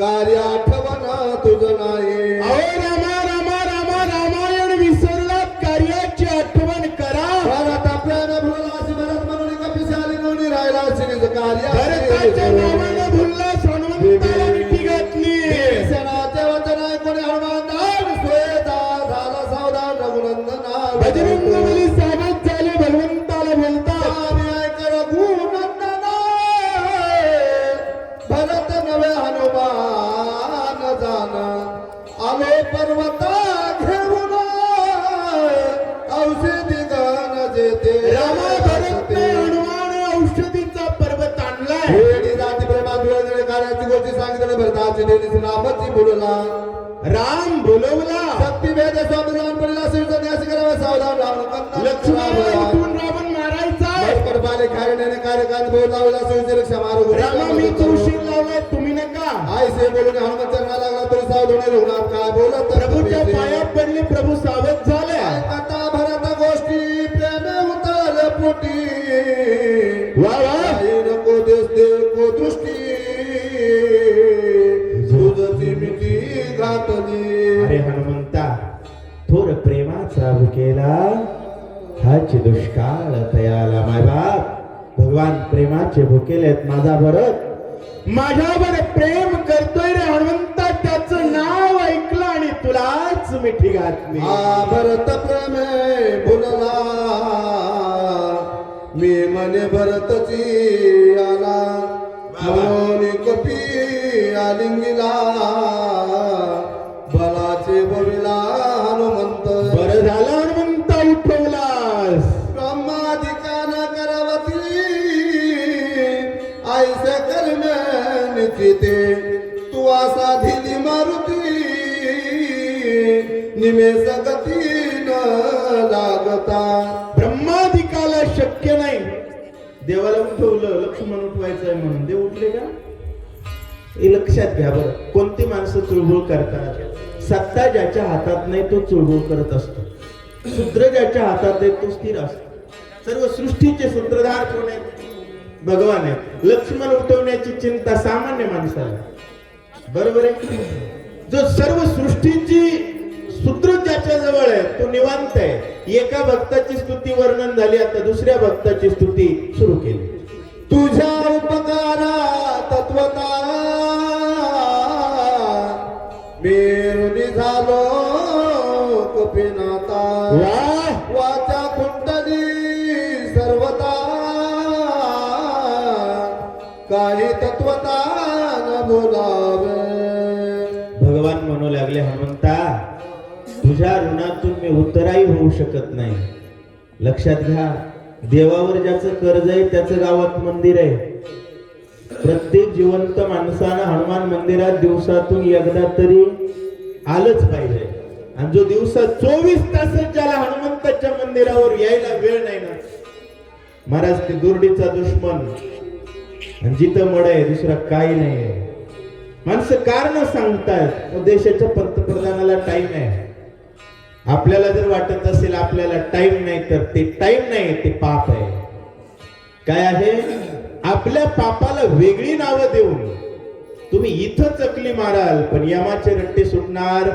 कार्य आठवण तुझ नाही. अहो रामा रामा रामा रामायण विसरलात, कार्याची आठवण करा. भरत आपल्याला भुलासी भरत म्हणून कपिशाली कोणी राहिला सिनीच कार्य भरताच्या नावानं भुलला, हनुमंताला मिठी घातली. विभीषणाचे वचन ऐकून हनुमान स्वेता झाला सावधान रघुनंदना बजरंग बली सावध झाले, भगवंताला बोलतात. स्वामी ऐक रघुनंदना भरत नवे हनुमान जान आलो पर्वता घेऊन औषधी गण जेते. रामा भरत हनुमान औषधीचा पर्वत आणलाय. हेडी जाती प्रेमात वेळ कार्याची गोष्टी सांगितली भरताची देवी नामाची बोलला. राम बोलवला. शक्ती भेद स्वामी जाऊन पडला शिवचा न्यास करावा सावधान राम लक्ष्मणाला उठून रावण मारायचा. पाले कार्याने कार्यकाल बोल लावला शिवची रक्षा मारू. रामा मी तुळशीला लावलाय, तुम्ही नका. आयसे बोलून हनुमान चरणा लागला तरी सावधानी रघुनाथ काय बोलत प्रभूच्या पायात पडले, प्रभू सावध झाले. आता भरत गोष्टी प्रेमे उतर पोटी वा वा. नको दिसते को दृष्टी तुझची मिठी घातली. अरे हनुमंता, थोर प्रेमाचा भुकेला हाची दुष्काळ तयाला. माय बाप, भगवान प्रेमाचे भुकेलेत. माझा भरत माझ्यावर प्रेम करतोय रे हनुमंता. त्याचं नाव ऐकलं आणि तुलाच मिठी घातली. भरत प्रेमे भुलला मी मने भरतची आला म्हणून कपी आलिंगिला बलाचे बविला हनुमंत. बरं झालं हनुमंता उठवलास. ब्रह्माधिकान करवती ऐसे कर्मे निचिते तू असा धिली मारुती निमेष गती न लागता. ब्रह्मादिकाला शक्य नाही. देवाला उठवलं, लक्ष्मण उठवायचंय म्हणून देव उठले का? हे लक्षात घ्या बरं. कोणती माणसं चुळबुळ करतात? सत्ता ज्याच्या हातात नाही तो चुळबुळ करत असतो. सूत्र ज्याच्या हातात आहे तो स्थिर असतो. सर्व सृष्टीचे सूत्रधार कोण आहेत? भगवान आहेत. लक्ष्मण उठवण्याची चिंता सामान्य माणसाला, बरोबर आहे. जो सर्व सृष्टीची सूत्र ज्याच्या जवळ आहे तो निवांत आहे. एका भक्ताची स्तुती वर्णन झाली, आता दुसऱ्या भक्ताची स्तुती सुरू केली. तुझ्या उपकारा तत्वता मेरुनी झालो कपिनाथा. वाचा कुंडली सर्वता काय म्हणू लागले, हनुमंता तुझ्या ऋणातून मी उतराई होऊ शकत नाही. लक्षात घ्या, देवावर ज्याचं कर्ज आहे त्याचं गावात मंदिर आहे. प्रत्येक जिवंत माणसानं हनुमान मंदिरात दिवसातून एकदा तरी आलंच पाहिजे. आणि जो दिवसा 24 तास ज्याला हनुमंताच्या मंदिरावर यायला वेळ नाही ना, महाराज ते दुर्डीचा दुश्मन. आणि जिथं मड आहे दुसरा काही नाही आहे. माणसं कारण सांगतायत देशाच्या पंतप्रधानाला टाइम आहे. आपल्याला जर वाटत असेल आपल्याला टाइम नाही, तर ते टाइम नाही, ते पाप आहे. काय आहे? आपल्या पापाला वेगळी नावं देऊन तुम्ही इथं चकली माराल पण यमाचे रट्टे सुटणार.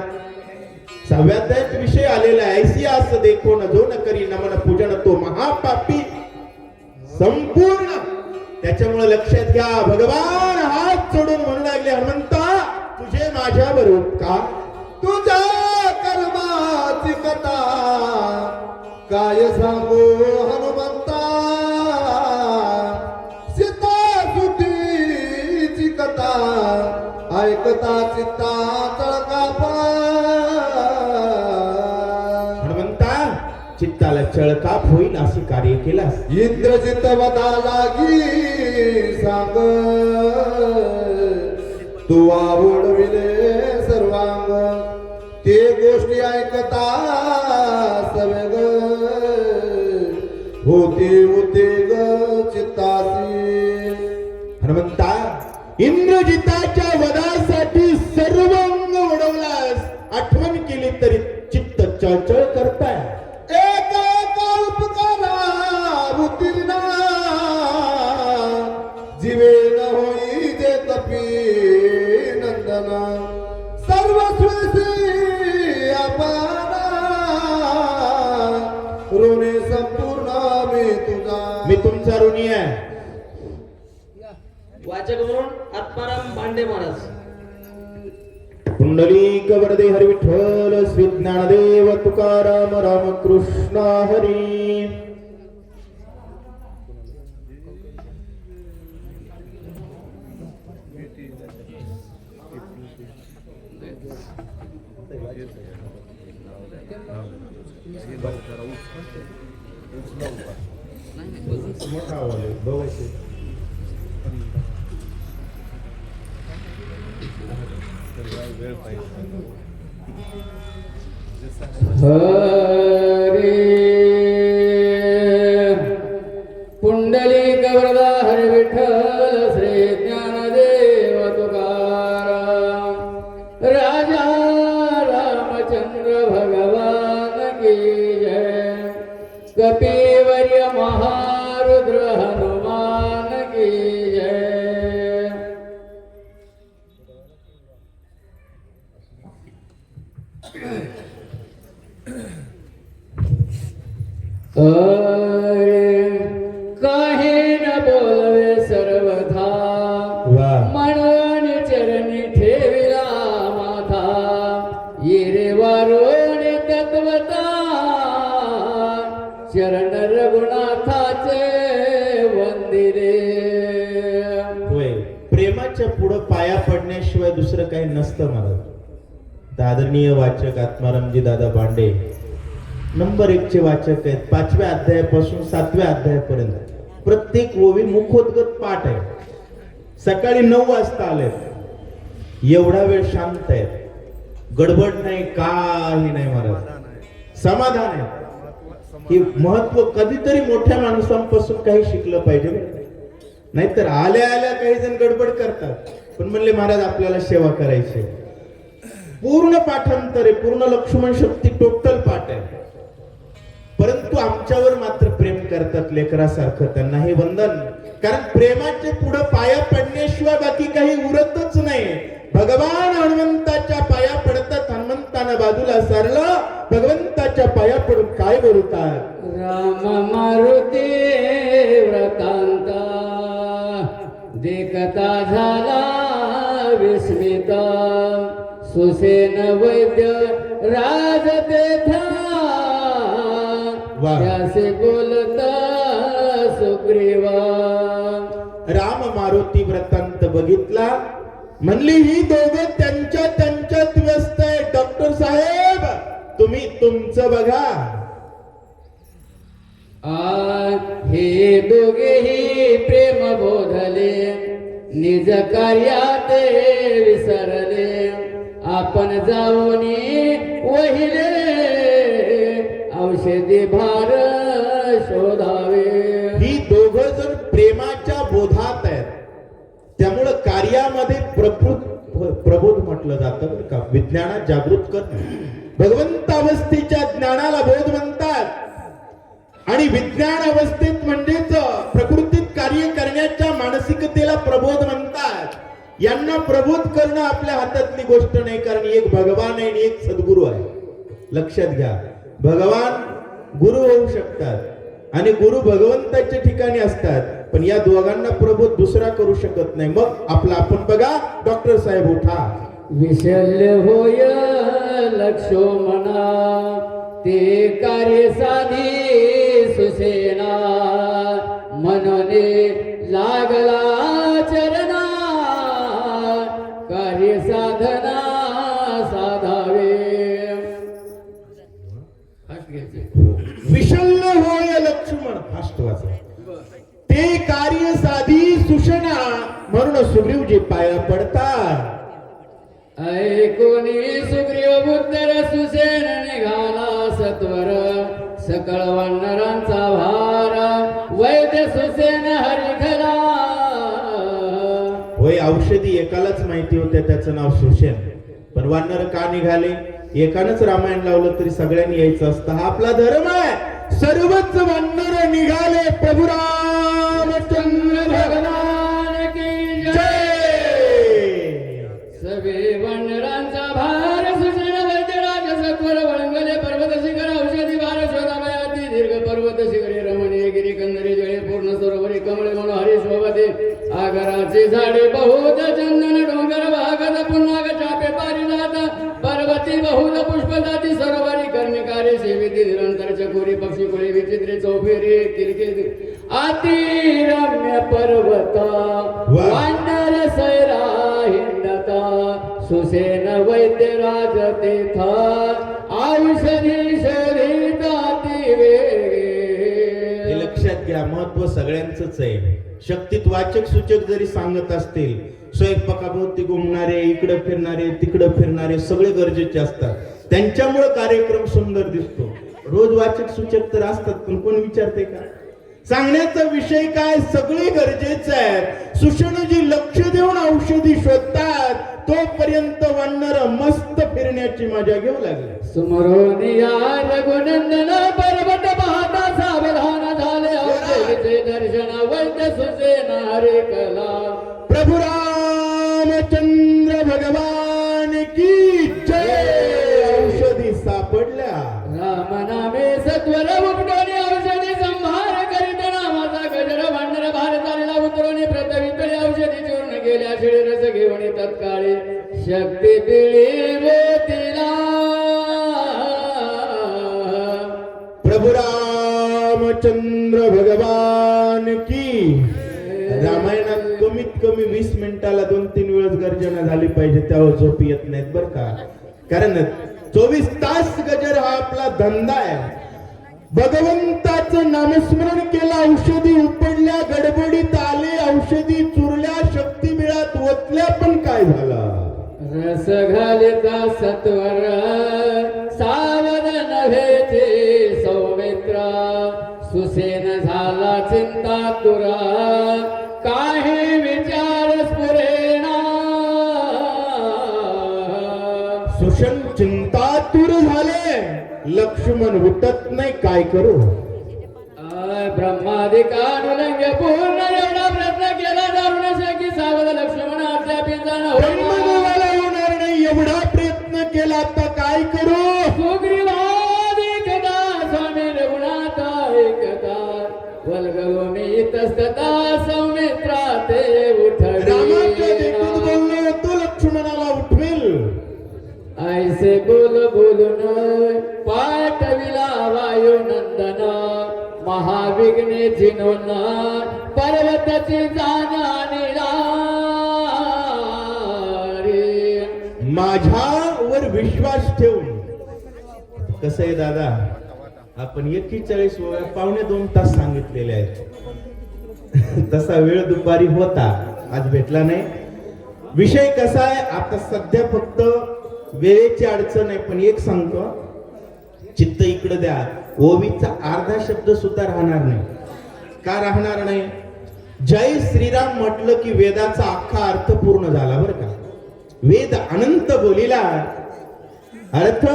6व्या अध्यायात विषय आलेला आहे, ऐसी असं देखो न जो न करी नमन पूजन तो महापापी संपूर्ण. त्याच्यामुळे लक्षात घ्या, भगवान हात जोडून म्हणू लागले, हनुमंता तुझे माझ्यावर उपकार. तुझ्या कर्माची कथा काय सांगू हनुमंता, सीता सुतीची कथा ऐकता चित्ता तळकापा. हनुमंता चित्ताला चळकाप होईल असे कार्य केलास. इंद्रजित वदा लागी सांग, तू आवडविले सर्वांग. ते गोष्टी ऐकता सवेग, होते ग चित्तासी. हनुमंता इंद्रजिताच्या वधासाठी सर्व अंग उडवलास. आठवण केली तरी चित्त चळचळ करताय. एक उपकारा उत्तीर्णा, जीवे न होई जे तपी नंदना. सर्वस्वी अपारा, ऋणी संपूर्ण मी तुझा. मी तुमचा ऋणी आहे. वाचक म्हणून आत्माराम भांडे महाराज. पुंडलिक वरदे हरी विठ्ठल श्री ज्ञानदेव तुकाराम रामकृष्ण हरी. मोठा आवाज आहे, बघायचं. हरे पुंडलिक वरदा हरी विठ्ठल श्री ज्ञानदेव तुकाराम. राजा रामचंद्र भगवान की जय. कपिवर्य महारुद्र हनुमान की जय. काहे न बोलवे सर्वथा, म्हणून चरणी ठेविला माथा. येरे वारोणी तत्वता, चरण रघुनाथाचे वंदिरे. होय, प्रेमाच्या पुढं पाया पडण्याशिवाय दुसरं काही नसतं मला. आदरणीय वाचक आत्मारामजी दादा भांडे नंबर 1 चे वाचक आहेत. 5व्या अध्यायापासून 7व्या अध्यायापर्यंत प्रत्येक ओवी मुखोद्गत पाठ आहे. सकाळी 9 वाजता आले. एवढा वेळ शांत आहे, गडबड नाही, काही नाही महाराज. समाधान आहे. हे महत्व कधीतरी मोठ्या माणसांपासून काही शिकलं पाहिजे. नाहीतर आल्या आल्या काही जण गडबड करतात. पण म्हणले महाराज आपल्याला सेवा करायची. पूर्ण पाठांतर आहे, पूर्ण लक्ष्मण शक्ती टोटल पाठ आहे. परंतु आमच्यावर मात्र प्रेम करतात लेकरासारखं. त्यांना हे वंदन. कारण प्रेमाचे पुढे पाया पडण्याशिवाय बाकी काही उरतच नाही. भगवान हनुमंताच्या पाया पडतात. हनुमंतानं बाजूला सारलं, भगवंताच्या पाया पडून काय बोलतात. राम मारुती व्रतांता, देखता झाला विस्मिता. सुसेन वैद्य राज तेथा, त्यासे बोलता सुग्रीवा. राम मारुती व्रतांत बघितला. म्हणली ही दोघं त्यांच्यात व्यस्त हे दोघेही प्रेम बोधले निज कार्यात विसरले आपण जाऊन वहिले औषधी भार शोधावे. ही दोघं जण प्रेमाच्या बोधात आहेत, त्यामुळं कार्यामध्ये प्रबोध म्हटलं जातं बरं का. विज्ञानात जागृत करणं, भगवंत अवस्थेच्या ज्ञानाला बोध म्हणतात आणि विज्ञान अवस्थेत म्हणजेच प्रकृतीत कार्य करण्याच्या मानसिकतेला प्रबोध म्हणतात. यांना प्रबोध करणं आपल्या हातातली गोष्ट नाही, कारण एक भगवान आहे आणि एक सद्गुरू आहे. लक्षात घ्या, भगवान गुरु होऊ शकतात आणि गुरु भगवंताच्या ठिकाणी असतात, पण या दोघांना प्रबोध दुसरा करू शकत नाही. मग आपला आपण बघा, डॉक्टर साहेब उठा. विशल्य होय लक्षो मना ते कार्य साधी सुसेना मनने लागला चरणा कार्य साधना साधावे. विशल्य होय लक्ष्मण, फास्टवाचा ते कार्य साधी सुषणा म्हणून सुग्रीवजी पाया पडतात. ऐकोनी सुग्रीव बुद्धर सुसेन निघाला सत्वर सकळ वानरांचा भार वैद्य सुसेन हरिखला. होय, औषधी एकालाच माहिती होते, त्याचं नाव सुषेण. पण वानर का निघाले? एकानंच रामायण लावलं तरी सगळ्यांनी यायचं असतं. हा आपला धर्म आहे. सर्वच वानर निघाले प्रभू रामचंद्र भगवान की जय. सवे वानरांचा भार सुसेन वैद्य राज सत्वर वळंगले पर्वत शिखर औषधी भार शोधावयाती दीर्घ पर्वत शिखरे रमणीय गिरी कंदरे जळे पूर्ण सरोवरी कमळे म्हणून हरी शोभते आगराची झाडे बहुत चंदन डोंगर भागत पुन्हा चापे पारिजात पर्वती बहुत पुष्पदाती सरोवरी कर्णिकारे सेविती निरंतर चकोरी पक्षी कुळे विचित्रे चौफेरी किरकिर अति रम्य पर्वत वानर सैरा हिंडता सुसेन वैद्य राज तेथ औषधी शोधिता ती वेगे. हे लक्षात घ्या, महत्व सगळ्यांचंच आहे. शक्तीत वाचक सूचक जरी सांगत असतील, स्वयंपाकाभोवती घुमणारे, इकडे फिरणारे, तिकडे फिरणारे सगळे गरजेचे असतात. त्यांच्यामुळे कार्यक्रम सुंदर दिसतो. रोज वाचक सूचक तर असतात, पण कोण विचारते का? सांगण्याचा विषय काय, सगळे गरजेचं आहे. सुषणजी लक्ष देऊन औषधी शोधतात, तोपर्यंत वानर मस्त फिरण्याची मजा घेऊ लागले. सुमरोनिया रघुनंदन पर्वत पाहता सावधान झाले औषधीचे दर्शन वैद्य सुसेन हरे कला. प्रभू रामचंद्र भगवान की जय. औषधी सापडल्या. राम नामे सत्वर उपटोनी औषधी संहार करीत नामाचा गजर वानर भार चालला उतरोनी प्रतवितळे औषधी चूर्ण गेल्या शिळे रस घेऊन तत्काळी शक्ती पिळी मोतीला. प्रभू रामचंद्र भगवान की. रामायणात कमीत कमी 20 मिनिटाला 2-3 वेळेस गर्जना झाली पाहिजे, त्यावर झोप येत नाहीत बर का. कारण 24 तास गजर हा आपला धंदा आहे. भगवंताचं नामस्मरण केलं, औषधी उपडल्या, गडबडीत आले, औषधी चुरल्या, शक्ती बिळात ओतल्या, पण काय झालं? रस घालिता सत्वर सावध नव्हेचे सौमित्रा सुसेन झाला चिंता तुरा काही विचार स्फुरेना. सुषण चिंतातुर झाले, लक्ष्मण उठत नाही, काय करू? ब्रह्मादिकानुलंघ्य पूर्ण एवढा प्रयत्न केला दारुण की सावध लक्ष्मण अद्यापि ब्रह्मदेवाला होणार नाही, एवढा प्रयत्न केला, आता काय करू? सुग्रीवादिकदा स्वामी रघुनाथ ऐकता वल्गवमी तस्तता सौमित्रा ते रामाच्या उठवी. देखून बोललो होतो, लक्ष्मणाला उठवेल. ऐसे बोल बोलून पाठविला वायू नंदन महाविघ्ने जिनून पर्वताची जाणा निळा. माझ्यावर विश्वास ठेवून. कसं आहे दादा, आपण 41 ओव्या 1.25 तास सांगितलेले आहेत. तसा वेळ दुपारी होता, आज भेटला नाही. विषय कसा आहे, आता सध्या फक्त वेळेची अडचण आहे. पण एक सांगतो, चित्त इकडे द्या, ओवीचा अर्धा शब्द सुद्धा राहणार नाही. का राहणार नाही? जय श्रीराम म्हटलं की वेदाचा अख्खा अर्थ पूर्ण झाला बरं का. वेद अनंत बोलिला अर्थ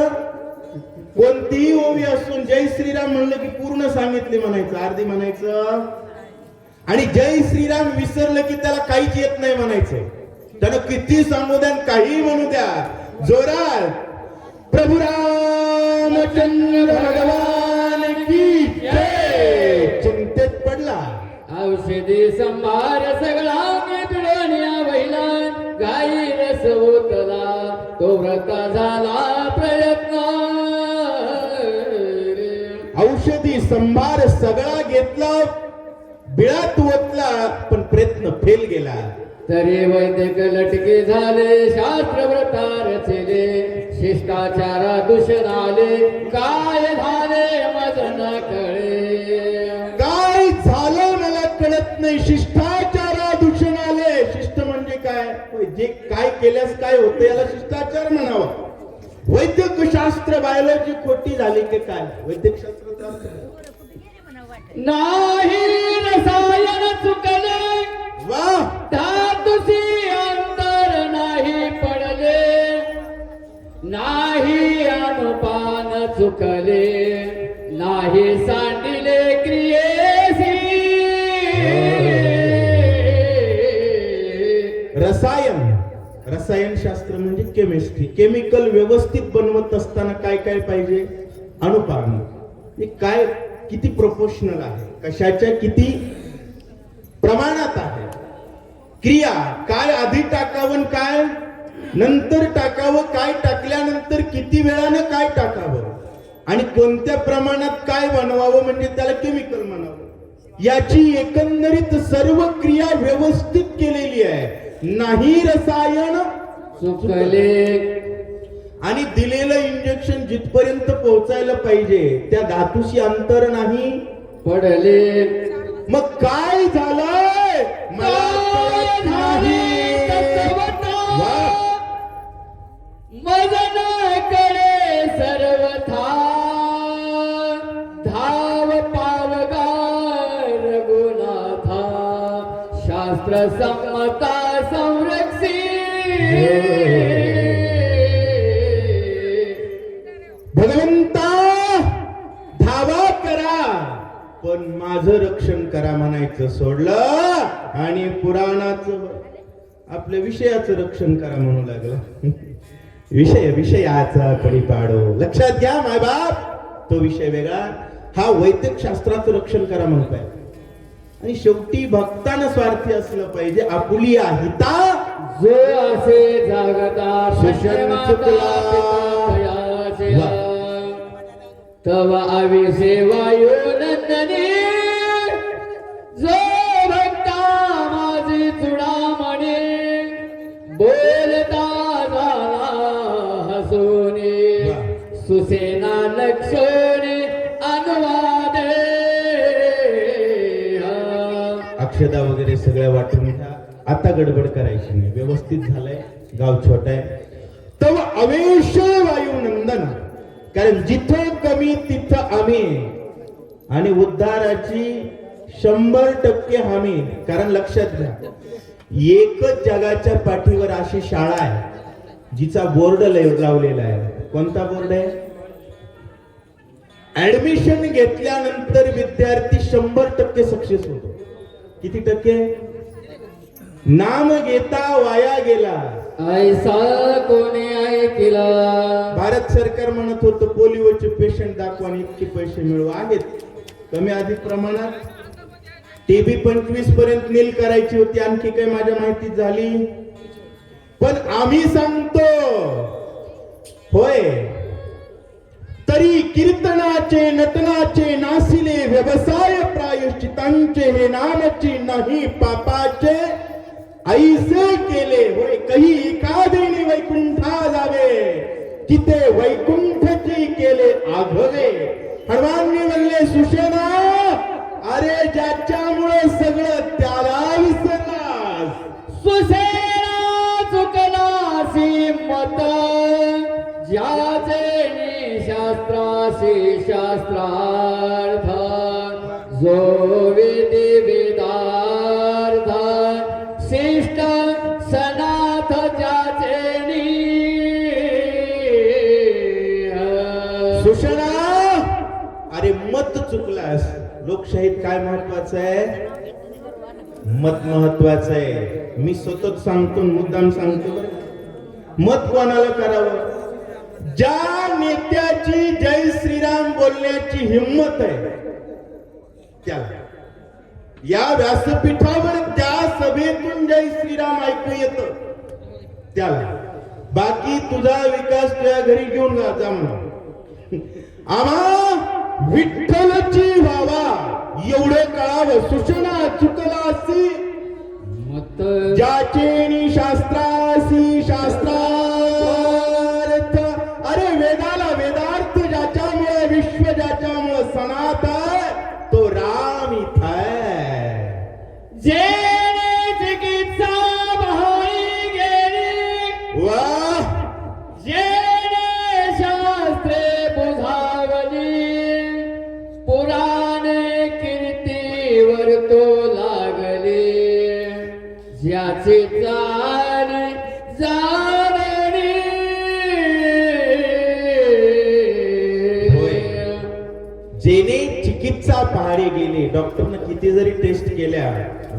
कोणतीही ओवी असून जय श्रीराम म्हणलं की पूर्ण सांगितले म्हणायचं, अर्धी म्हणायचं. आणि जय श्रीराम विसरलं की त्याला काहीच येत नाही म्हणायचं. त्यानं किती सांगू द्या, काही म्हणू द्या, जोरात प्रभू रामचंद्र भगवान की जय. चिंतेत पडला, औषधी संभार सगळा मी पिळवण्या वहिला, गाई रस ओतला तो व्रता झाला प्रयत्न. औषधी संभार सगळा घेतला, बिळात ओतला, पण प्रयत्न फेल गेला. तरी वैदिक लटके झाले, शास्त्र व्रता रचले, शिष्टाचारा दूषण आले, काय झाले मज न कळे. काय झालं मला कळत नाही, शिष्टाचारा दूषण आले. शिष्ट म्हणजे काय? जे काय केल्यास काय होतं याला शिष्टाचार म्हणावा. वैद्यक शास्त्र बायोलॉजी खोटी झाली की काय? वैद्यक शास्त्र नाही रसायन चुकले, वा, धातुसी अंतर नाही पडले, नाही अनुपान चुकले, नाही सांडिले क्रियेसी. रसायन शास्त्र म्हणजे केमिस्ट्री. केमिकल व्यवस्थित बनवत असताना काय काय पाहिजे? अनुपान. काय किती प्रोपोर्शनल आहे, कशाच्या किती प्रमाणात आहे. क्रिया काय आधी टाकावं, काय नंतर टाकावं, काय टाकल्यानंतर किती वेळानं काय टाकावं, आणि कोणत्या प्रमाणात काय बनवावं, म्हणजे त्याला केमिकल म्हणावं. याची एकंदरीत सर्व क्रिया व्यवस्थित केलेली आहे. नाही रसायन चुकले, आणि दिलेलं इंजेक्शन जिथपर्यंत पोहोचायला पाहिजे त्या धातूशी अंतर नाही पडले. मग काय झालंय मला कळत नाही. वा. मदन कडे सर्वथा धाव पावगार रघुनाथा, शास्त्र संमता संरक्षी. भगवंता धावा करा पण माझं रक्षण करा म्हणायचं सोडलं, आणि पुराणाचं आपल्या विषयाचं रक्षण करा म्हणू लागलं. विषयाचा परिपाडो. लक्षात घ्या माय बाप, तो विषय वेगळा, हा वैदिक शास्त्राचं रक्षण करा म्हणताय. आणि शेवटी भक्तानं स्वार्थी असलं पाहिजे. आपुलिया हिता जो असे जागता शिष्यन चुकला. तव अविसेवायो नंदनी, जो भक्ता माझी चुडामणी, बोलता झाला हसोनी, सुसेना लक्षोनी अनुवादे. अक्षदा वगैरे सगळ्या वाटून घ्या. आता गडबड करायची नाही, व्यवस्थित झालंय, गाव छोट आहे. तव अवेश वायू नंदन, कारण जिथं कमी तिथं आम्ही, आणि उद्धाराची 100% हमी. कारण लक्षात घ्या, एकच जगाच्या पाठीवर अशी शाळा आहे जिचा बोर्ड लावलेला आहे. कोणता बोर्ड आहे? ऍडमिशन घेतल्यानंतर विद्यार्थी 100% सक्सेस होतो. किती टक्के? नाम घेता वाया गेला ऐसा कोणी ऐकला. भारत सरकार म्हणत होतं पोलिओचे पेशंट दाखवा आणि इतके पैसे मिळवा. आहेत कमी अधिक प्रमाणात. टीबी 25 पर्यंत नील करायची होती, आणखी काही माझ्या माहितीत झाली. पण आम्ही सांगतो होय, तरी कीर्तनाचे नटनाचे नासिले व्यवसाय प्रायश्चितांचे, हे नामची नाही पापाचे ऐसे केले होय. कही एकादेने वैकुंठा जावे, तिथे वैकुंठचे केले आघवे. हनुमानजी म्हणले सुषेणा, अरे ज्याच्यामुळे सगळं त्याला विसरलास. सुसेना चुकलासी मत, ज्याचे शास्त्रासी शास्त्रार्थ, जो वेदी वेदार्थ, शिष्ट सनाथ ज्याचे सुषणा, अरे मत चुकलास. लोकशाहीत काय महत्वाचं आहे? मत महत्वाचं आहे. मी सतत सांगतो, मुद्दाम सांगतो बरं. मत कोणाला करावं? ज्या नेत्याची जय श्रीराम बोलण्याची हिंमत आहे त्याला. या व्यासपीठावर त्या सभेतून जय श्रीराम ऐकू येतं त्याला. बाकी तुझा विकास तुझ्या घरी घेऊन जा म्हणून. आम्हा विठ्ठलची व्हावा एवढं कळावं. सुषणा चुकलासी मत, ज्याचे शास्त्रासी शास्त्रार्थ. अरे वेदाला वेदार्थ ज्याच्यामुळे विश्व ज्याच्यामुळे सनात आहे तो राम इथं आहे. जेणे चिकित्सा बहाई गेली, वाह, जेणे शास्त्रे बुधावली, पुराणे कीर्तीवर तो लागले, ज्याचे जाण जाणणे. जेणे चिकित्सा पहाडे गेले. डॉक्टरनं किती जरी टेस्ट केल्या,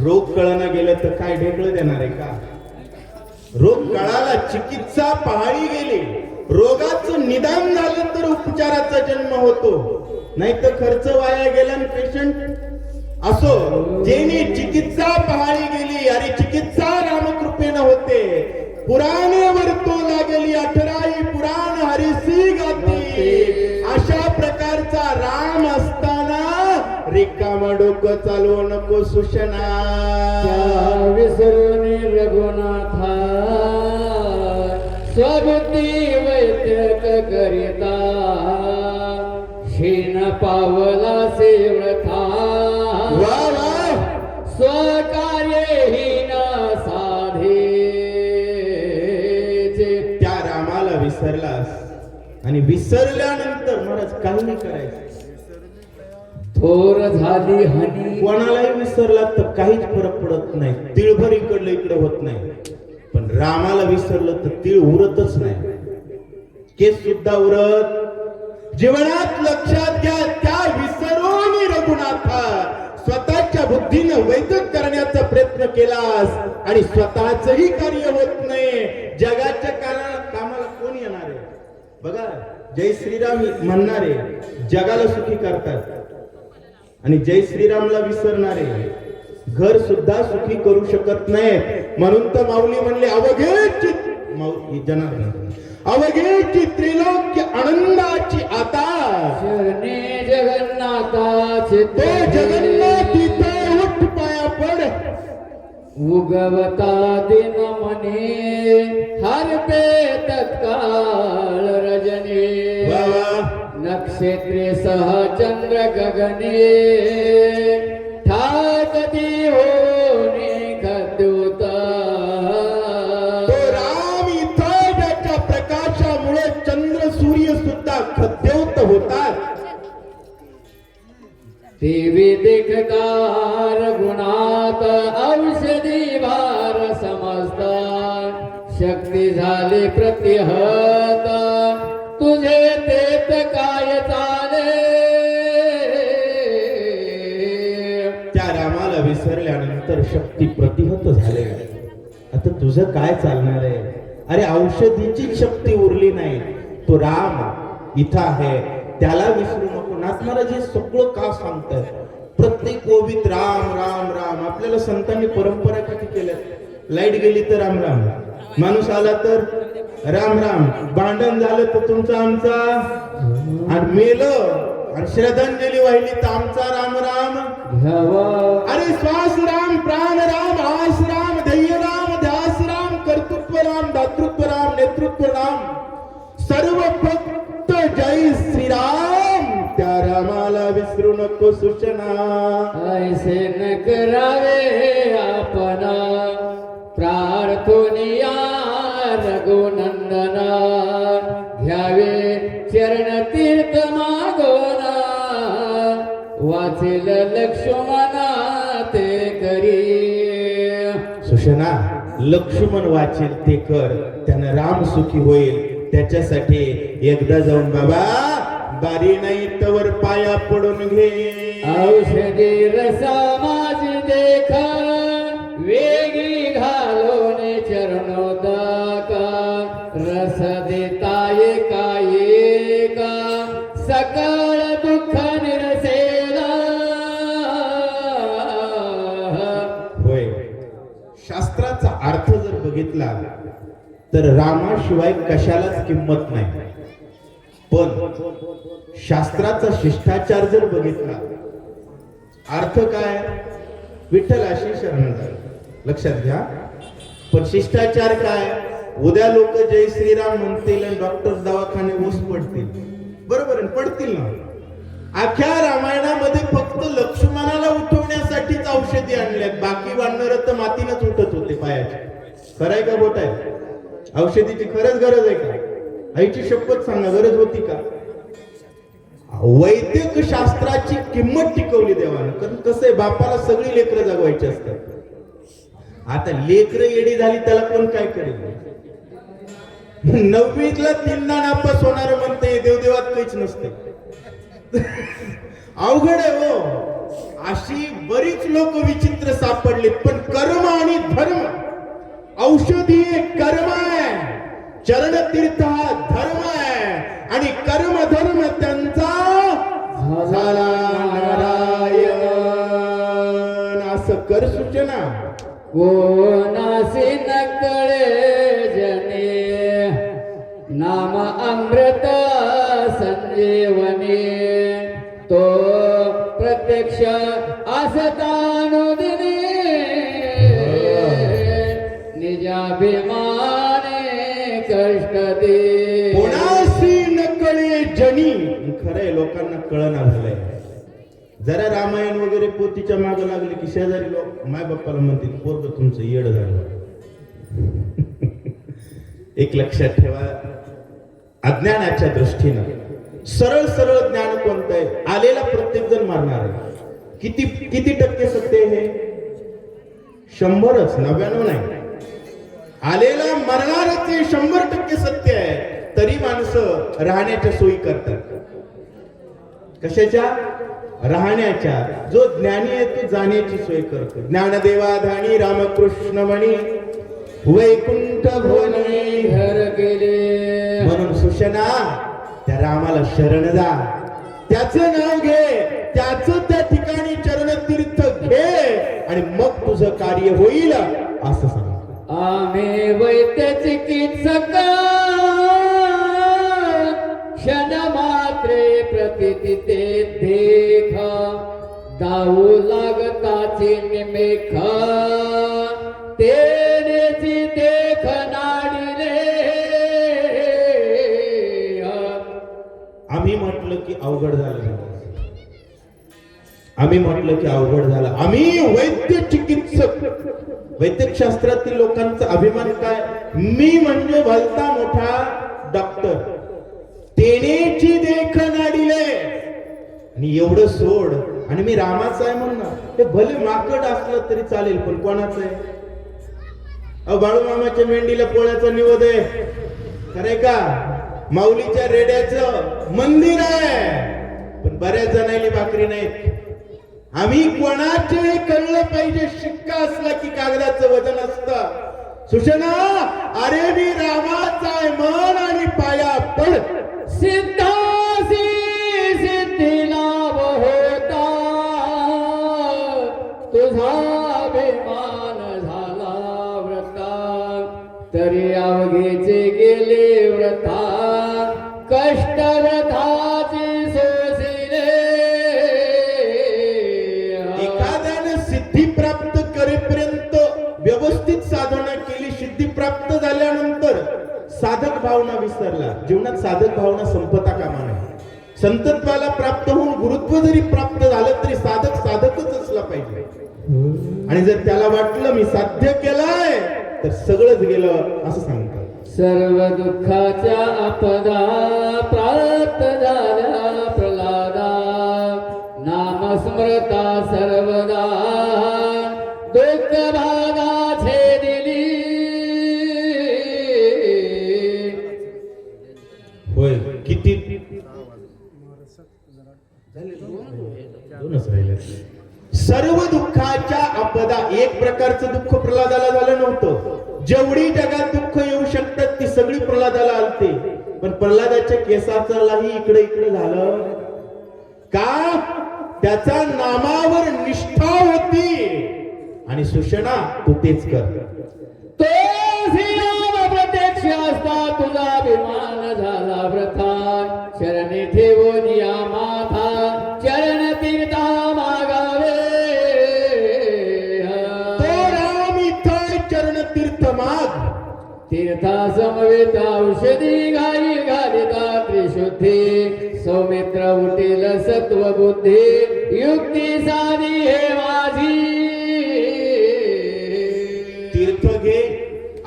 रोग कळना गेलं तर काय ढेकळं देणार आहे का? रोग कळाला, चिकित्सा पहाडी गेली. रोगाचं निदान झालं तर उपचाराचा जन्म होतो, नाही तर खर्च वाया गेला आणि पेशंट असो. जेणे चिकित्सा पहाडी गेली, अरे चिकित्सा रामकृपेनं होते. पुराणेवर तो लागली 18 पुराण हरिसी गाती. अशा प्रकारचा राम असताना रिकामा डोकं चालवू नको सुषणा. विसरून रघुनाथा, स्वबुद्धी वैद्यक करिता, क्षीण पावला सेवथा. वा वा, स्वकार्यहीन साधे. त्या रामाला विसरलास आणि विसरल्यानंतर महाराज काही नाही करायचं. थोर झाली हानी, कोणालाही विसरला तर काहीच फरक पडत नाही. तिळभर इकडलं इकडे होत नाही. पण रामाला विसरलं तर तीळ उरतच नाही, केस सुद्धा उरत. जीवनात लक्षात घ्या, त्या विसरून रघुनाथा स्वतःच्या बुद्धीनं वैदिक करण्याचा प्रयत्न केलास आणि स्वतःचही कार्य होत नाही. जगाच्या कामाला कोण येणार आहे? बघा, जय श्रीराम म्हणणारे जगाला सुखी करतात आणि जय श्रीरामला विसरणारे घर सुद्धा सुखी करू शकत नाही. म्हणून तर माऊली म्हणले, अवघे जनार्दन, अवघे त्रिलोक्य आनंदाची आता. शरणे जगन्नाथाचे तो जगन्नाथ इथे उठ पाया पड. उगवता दिन मने, हरते तत्काळ रजनी. वा वा, नक्षत्रे सह चंद्र गगने, ठाकती होणे खद्योत. तो राम इथं ज्याच्या प्रकाशामुळे चंद्र सूर्य सुद्धा खद्योत होतात. देवी देखकार गुणात, औषधी भार समजता. शक्ती झाली प्रतिहत, तुझे तेत काय चाले. त्या रामाला विसरल्यानंतर शक्ती प्रतिहत झाले. आता तुझं काय चालणार आहे? अरे औषधीची शक्ती उरली नाही. तो राम इथं आहे, त्याला विसरू नको. नाथमहाराज हे सगळं का सांगतात? प्रत्येक ओवीत राम राम राम. आपल्याला संतांनी परंपरा किती केल्या? लाईट गेली तर राम राम, माणूस आला तर राम राम, भांडण झालं तर तुमचा आमचा, आणि मेलं आणि श्रद्धांजली वाहिली तर आमचा राम राम. अरे श्वास राम, प्राण राम, आस राम, ध्येय राम, ध्यास राम, कर्तृत्व राम, दातृत्व राम, नेतृत्व राम, सर्व फक्त जय श्रीराम. त्या राम नको सूचना. ऐसे न करावे आपण प्रार्थोनिया रघुनंदना घ्यावे चरण तीर्थ मागोना वाचेल लक्ष्मणा ते करी. सुषणा, लक्ष्मण वाचेल ते कर, त्यानं राम सुखी होईल. त्याच्यासाठी एकदा जाऊन बाबा बारी नाही तवर पाया पडून घे. औषधी रसा माझी देख वेगळी घालून चरणोदका रस देताये काय का सकळ दुःख निरसेला. होय, शास्त्राचा अर्थ जर बघितला तर रामाशिवाय कशालाच किंमत नाही. पण शास्त्राचा शिष्टाचार जर बघितला, अर्थ काय, विठ्ठलाशी शरण जा, लक्षात घ्या. पण शिष्टाचार काय, उद्या लोक जय श्रीराम म्हणतील आणि डॉक्टर दवाखाने ऊस पडतील. बरोबर आहे, पडतील ना. अख्ख्या रामायणामध्ये फक्त लक्ष्मणाला उठवण्यासाठीच औषधी आणल्यात. बाकी वानर तर मातीनच उठत होते पायाचे. खरंय का बोट आहे? औषधीची खरंच गरज आहे का? आईची शपथ सांगा, गरज होती का? वैद्यक शास्त्राची किंमत टिकवली देवानं. कारण कसं आहे, बापाला सगळी लेकरं जगवायची असतात. आता लेकरं येडी झाली त्याला कोण काय करेल? 9वीतला 3 नापास होणार म्हणते, देवदेवात काहीच नसते. अवघड आहे हो. अशी बरीच लोक विचित्र सापडले. पण कर्म आणि धर्म, औषधी कर्म आहे, चरण तीर्थ हा धर्म आहे, आणि कर्म धर्म त्यांचा झाला नारायण. असं कर सूचना. कोणासी नकळे जने नाम अमृत संजीवनी तो प्रत्यक्ष असतानुदिनी निजाभिमाने कष्ट दे. कोणासी नकळे जनी. खरंय, लोकांना कळना झालंय. जरा रामायण वगैरे पोतीच्या मागे लागले की शेजारी लोक माय बाप्पाला म्हणतील, पोरग तुमचं येड झालं. एक लक्षात ठेवा, अज्ञानाच्या दृष्टीनं सरळ सरळ ज्ञान कोणतं आहे? आलेला प्रत्येक जण मारणार आहे. किती टक्के सत्य आहे हे? 100च, 99 नाही. आलेला मरणारच हे 100% सत्य आहे. तरी माणसं राहण्याच्या सोयी करतात. कशाच्या? राहण्याच्या. जो ज्ञानी आहे तो जाण्याची सोय करतो. ज्ञानदेवा धानी रामकृष्ण म्हणी वैकुंठ भुवनी घर गेले. म्हणून सुषणा, त्या रामाला शरण जा, त्याचं नाव घे, त्याचं त्या ठिकाणी चरणतीर्थ घे, आणि मग तुझं कार्य होईल असं सांग. आम्ही वैद्य चिकित्सक क्षण मात्रे प्रतिती ते देखा दाऊ लागताची निमेख तेनेची देख नाडिले. आम्ही म्हटलं की अवघड झालं. आम्ही म्हटलं की अवघड झालं. आम्ही वैद्य चिकित्सक. वैद्यक शास्त्रातील लोकांचा अभिमान काय? मी म्हणजे भलता मोठा डॉक्टर, तेनेची देख नाडिले. आणि एवढं सोड, आणि मी रामाचा आहे म्हणणार. ते भले माकड असलं तरी चालेल, पण कोणाचं आहे? बाळू मामाच्या मेंढीला पोळ्याचा निवद आहे, खरंय का? माऊलीच्या रेड्याचं मंदिर आहे, पण बऱ्याच जणांनी भाकरी नाहीत. आम्ही कोणाचे कळलं पाहिजे. शिक्का असला की कागदाचं वजन असतं. सुषणा, अरे मी रामाचा आहे मन, आणि पाया पड. सिद्धासी सिद्धी लाभ होता तुझा अभिमान झाला व्रता. तरी अवघेचे गेले व्रता कष्ट व्रताचे सोसिले. एखाद्याने सिद्धी प्राप्त करेपर्यंत व्यवस्थित साधना केली, सिद्धी प्राप्त झाल्यानंतर साधक भावना विसरला. जीवनात साधक भावना संपता कामा नये. संतत्वाला प्राप्त होऊन गुरुत्व जरी प्राप्त झालं तरी साधक साधकच असला पाहिजे. आणि जर त्याला वाटलं मी साध्य केलंय तर सगळंच गेलं असं सांगतात. सर्व दुःखाच्या आपदा प्राप्त झाल्या प्रल्हादा, नाम स्मृता सर्वदा दुःख भागा छेदिली. होय किती दोनच राहिले. सर्व दुःखाच्या आपदा, एक प्रकारचं दुःख प्रल्हादाला झालं नव्हतं. जेवढी जगात दुःख येऊ शकतात ती सगळी प्रल्हादाला आलते, पण प्रल्हादाच्या केसाचालाही इकडे इकडे झालं का? त्याचा नामावर निष्ठा होती. आणि सुषणा तू तेच कर. तो श्रीराम प्रत्यक्ष असता तुझा अभिमान झाला व्रथा, चरणी ठेवून या माथा चरण तीर्था मागावे. तो राम इथं चरण तीर्थ माग. तीर्था समवेत औषधी घाई घालिता त्रिशुद्धी, सौमित्र उठेल सत्व बुद्धी युक्ती साधी हे माझी. तीर्थ घे,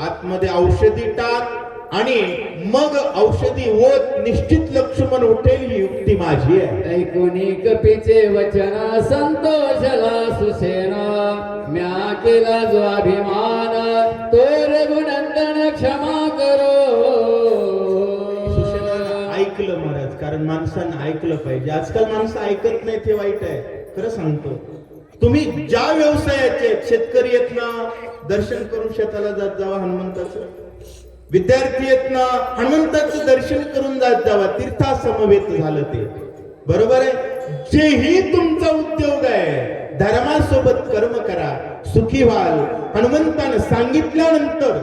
आतमध्ये औषधी टाक आणि मग औषधी ओत, निश्चित लक्ष्मण उठेल ही युक्ती माझी आहे. ऐकुनी कपीचे वचन संतोषला सुसेना, म्या केला जो अभिमान तो रघुनंदन क्षमा करो. सुषेणानं ऐकलं महाराज, कारण माणसानं ऐकलं पाहिजे. आजकाल माणसं ऐकत नाही, ते वाईट आहे. खरं सांगतो, तुम्ही ज्या व्यवसायाचे शेतकरी आहेत ना, दर्शन करून शेताला जात जावा हनुमंताचं. विद्यार्थी आहेत ना, हनुमंताचं दर्शन करून जात जावा. तीर्था समवेत झालं ते बरोबर आहे. जेही तुमचा उद्योग आहे, धर्मासोबत कर्म करा, सुखी व्हाल. हनुमंतानं सांगितल्यानंतर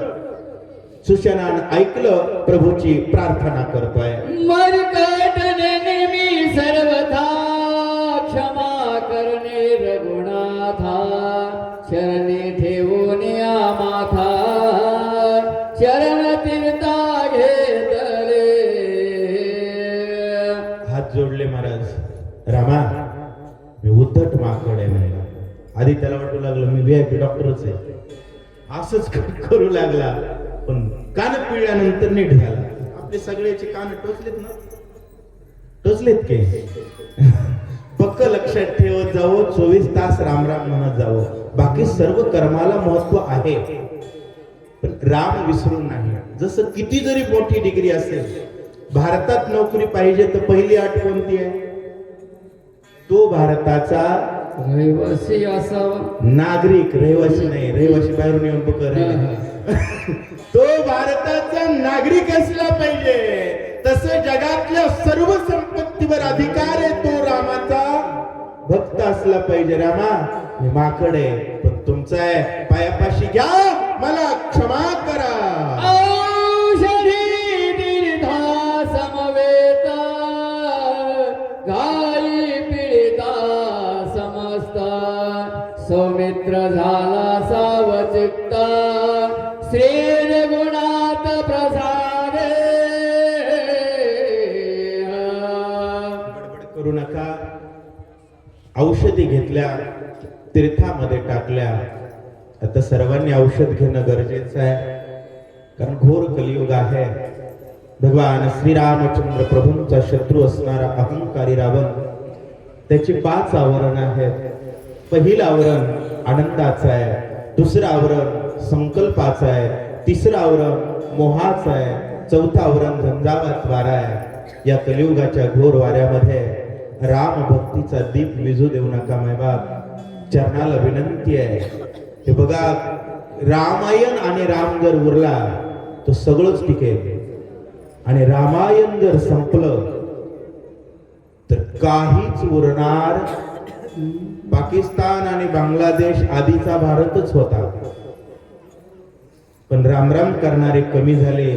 सुषेणानं ऐकलं, प्रभूची प्रार्थना करतोय. मरकटने नेहमी सर्वथा क्षमा करणे रघुनाथा, चरणी ठेवून या माथा चरण तीर्था घेतले. हात जोडले महाराज. रामा मी उद्धट माकड आहे म्हणे. आधी त्याला वाटू लागलं मी VIP डॉक्टरच आहे, असंच करू लागला. पण कान पिळल्यानंतर नीट झाला. आपले सगळ्याचे कान टोचलेत ना, टोचलेत की पक्क लक्षात ठेवत जावं. 24 तास राम राम म्हणत जावं. बाकी सर्व कर्माला महत्व आहे, पण राम विसरून नाही. जसं किती जरी मोठी डिग्री असेल, भारतात नोकरी पाहिजे तर पहिली अट कोणती आहे? तो भारताचा रहिवासी असावा. नागरिक, रहिवासी नाही. रहिवासी बाहेरून येऊन पकड. तो भारताचा नागरिक असला पाहिजे. तसं जगातल्या सर्व संपत्तीवर अधिकार आहे तो रामाचा भक्त असला पाहिजे. रामा मी माकड आहे, पण तुमचा आहे, पायापाशी घ्या, मला क्षमा करा. औषधी तीर्था समवेता घाई पीडिता समजता, सौमित्र झाला सावचित्ता श्री रघुनाथ प्रसादे. गडबड करू नका. औषधी घेतल्या, तीर्थामध्ये टाकल्या. आता सर्वांनी औषध घेणं गरजेचं आहे, कारण घोर कलियुग आहे. भगवान श्रीरामचंद्र प्रभूंचा शत्रू असणारा अहंकारी रावण, त्याची 5 आवरण आहेत. पहिलं आवरण आनंदाचं आहे, दुसरं आवरण संकल्पाचं आहे, तिसरं आवरण मोहाचं आहे, चौथं आवरण झंझावात वारा आहे. या कलियुगाच्या घोर वाऱ्यामध्ये राम भक्तीचा दीप विझू देऊ नका मायबाप. चरणाला विनंती आहे. हे बघा, रामायण आणि राम जर उरला तर सगळंच टिकेल, आणि रामायण जर संपलं तर काहीच उरणार. पाकिस्तान आणि बांगलादेश आधीचा भारतच होता, पण रामराम करणारे कमी झाले,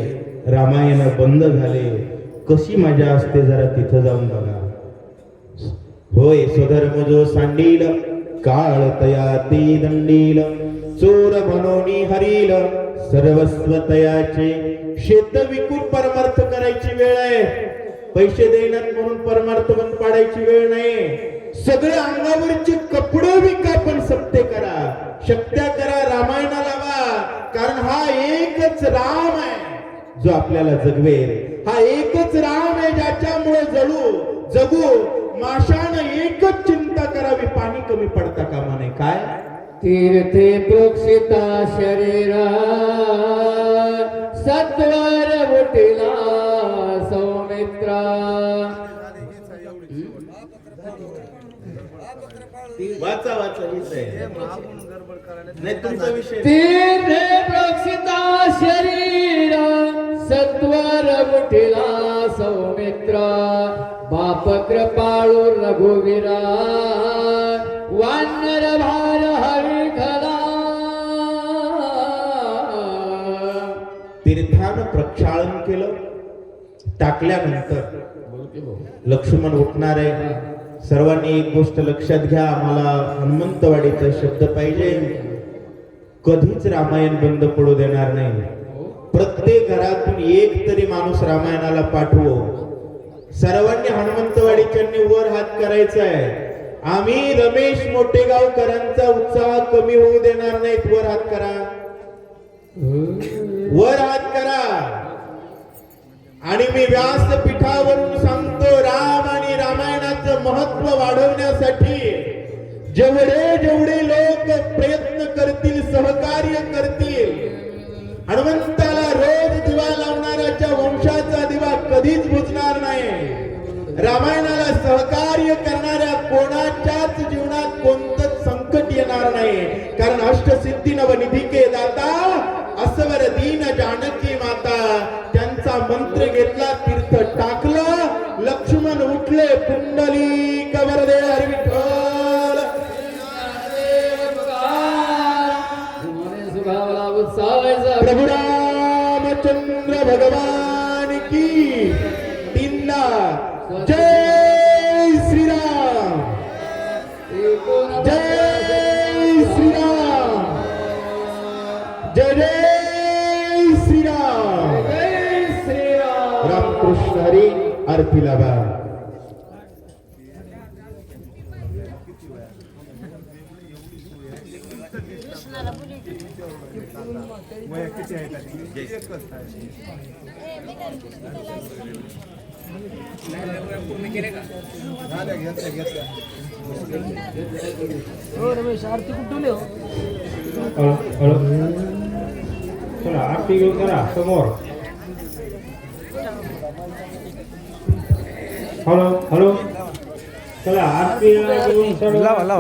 रामायण बंद झाले. कशी मजा असते जरा तिथं जाऊन बघा. होय स्वधर्म जो सांडील, काळ तयाती दंडील, चोर म्हणोनी हरील, सर्वस्व तयाचे शेत विकून परमार्थ करायची वेळ आहे. पैसे देईनात म्हणून परमार्थ बंद पाडायची वेळ नाही. सगळे अंगावरचे कपडे विका पण सत्य करा, शक्त्या करा, रामायणाला लावा. कारण हा एकच राम आहे जो आपल्याला जगवेल. हा एकच राम आहे ज्याच्यामुळे जगू. माशानं एकच चिंता करावी, पाणी कमी पडता कामा नये. काय तीर्थे प्रोक्षिता शरीरा सत्वर उठिला सौमित्रा. वाचा हीच आहे. नाही तुमचा विषय. तीर्थे प्रोक्षिता शरीरा सत्वर उठिला सौमित्रा. बाप कृपाळू रघुवीरा वानर भार हरिखला. तीर्थानं प्रक्षालन केलं. टाकल्यानंतर लक्ष्मण उठणार आहे. सर्वांनी एक गोष्ट लक्षात घ्या, आम्हाला हनुमंतवाडीचा शब्द पाहिजे. कधीच रामायण बंद पडू देणार नाही. प्रत्येक घरातून एक तरी माणूस रामायणाला पाठवो. सर्वांनी हनुमंतवाडीच्यांनी वर हात करायचा आहे. आम्ही रमेश मोठेगावकरांचा उत्साह कमी होऊ देणार नाहीत. वर हात करा, वर हात करा. आणि मी व्यासपीठावरून सांगतो, राम आणि रामायणाचं महत्व वाढवण्यासाठी जेवढे लोक प्रयत्न करतील, सहकार्य करतील, हनुमंताला रोज दिवा लावणाऱ्याच्या वंशाचा दिवा कधीच बुजणार नाही. रामायणाला सहकार्य करणाऱ्या कोणाच्याच जीवनात कोणतंच संकट येणार नाही. कारण अष्टसिद्धी नवनिधी दाता असवर दीन जानकी माता. त्यांचा मंत्र घेतला, तीर्थ टाकलं, लक्ष्मण उठले, पुंडलिक वरदे हरी विठ्ठल. प्रभु रामचंद्र भगवान की. तीनदा जय श्रीराम, जय श्रीराम, जय जय श्रीराम. रामकृष्ण हरी अर्पिला बा. रमेश आरती कुठून हो. चला आरती घेऊन करा समोर. हॅलो चला आरती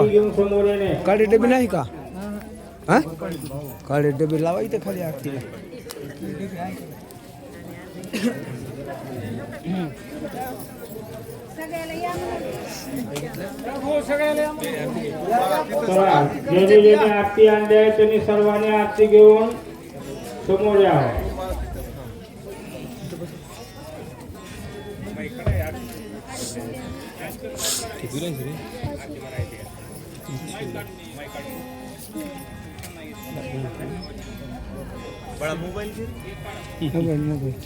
घेऊन समोर येणे. काळे डबे नाही का? हा काळे डबे लावा इथे खाली आरतीला. चला ज्याने आरती आणली त्यांनी सर्वांनी आरती घेऊन समोर यावं.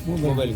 मोबाईल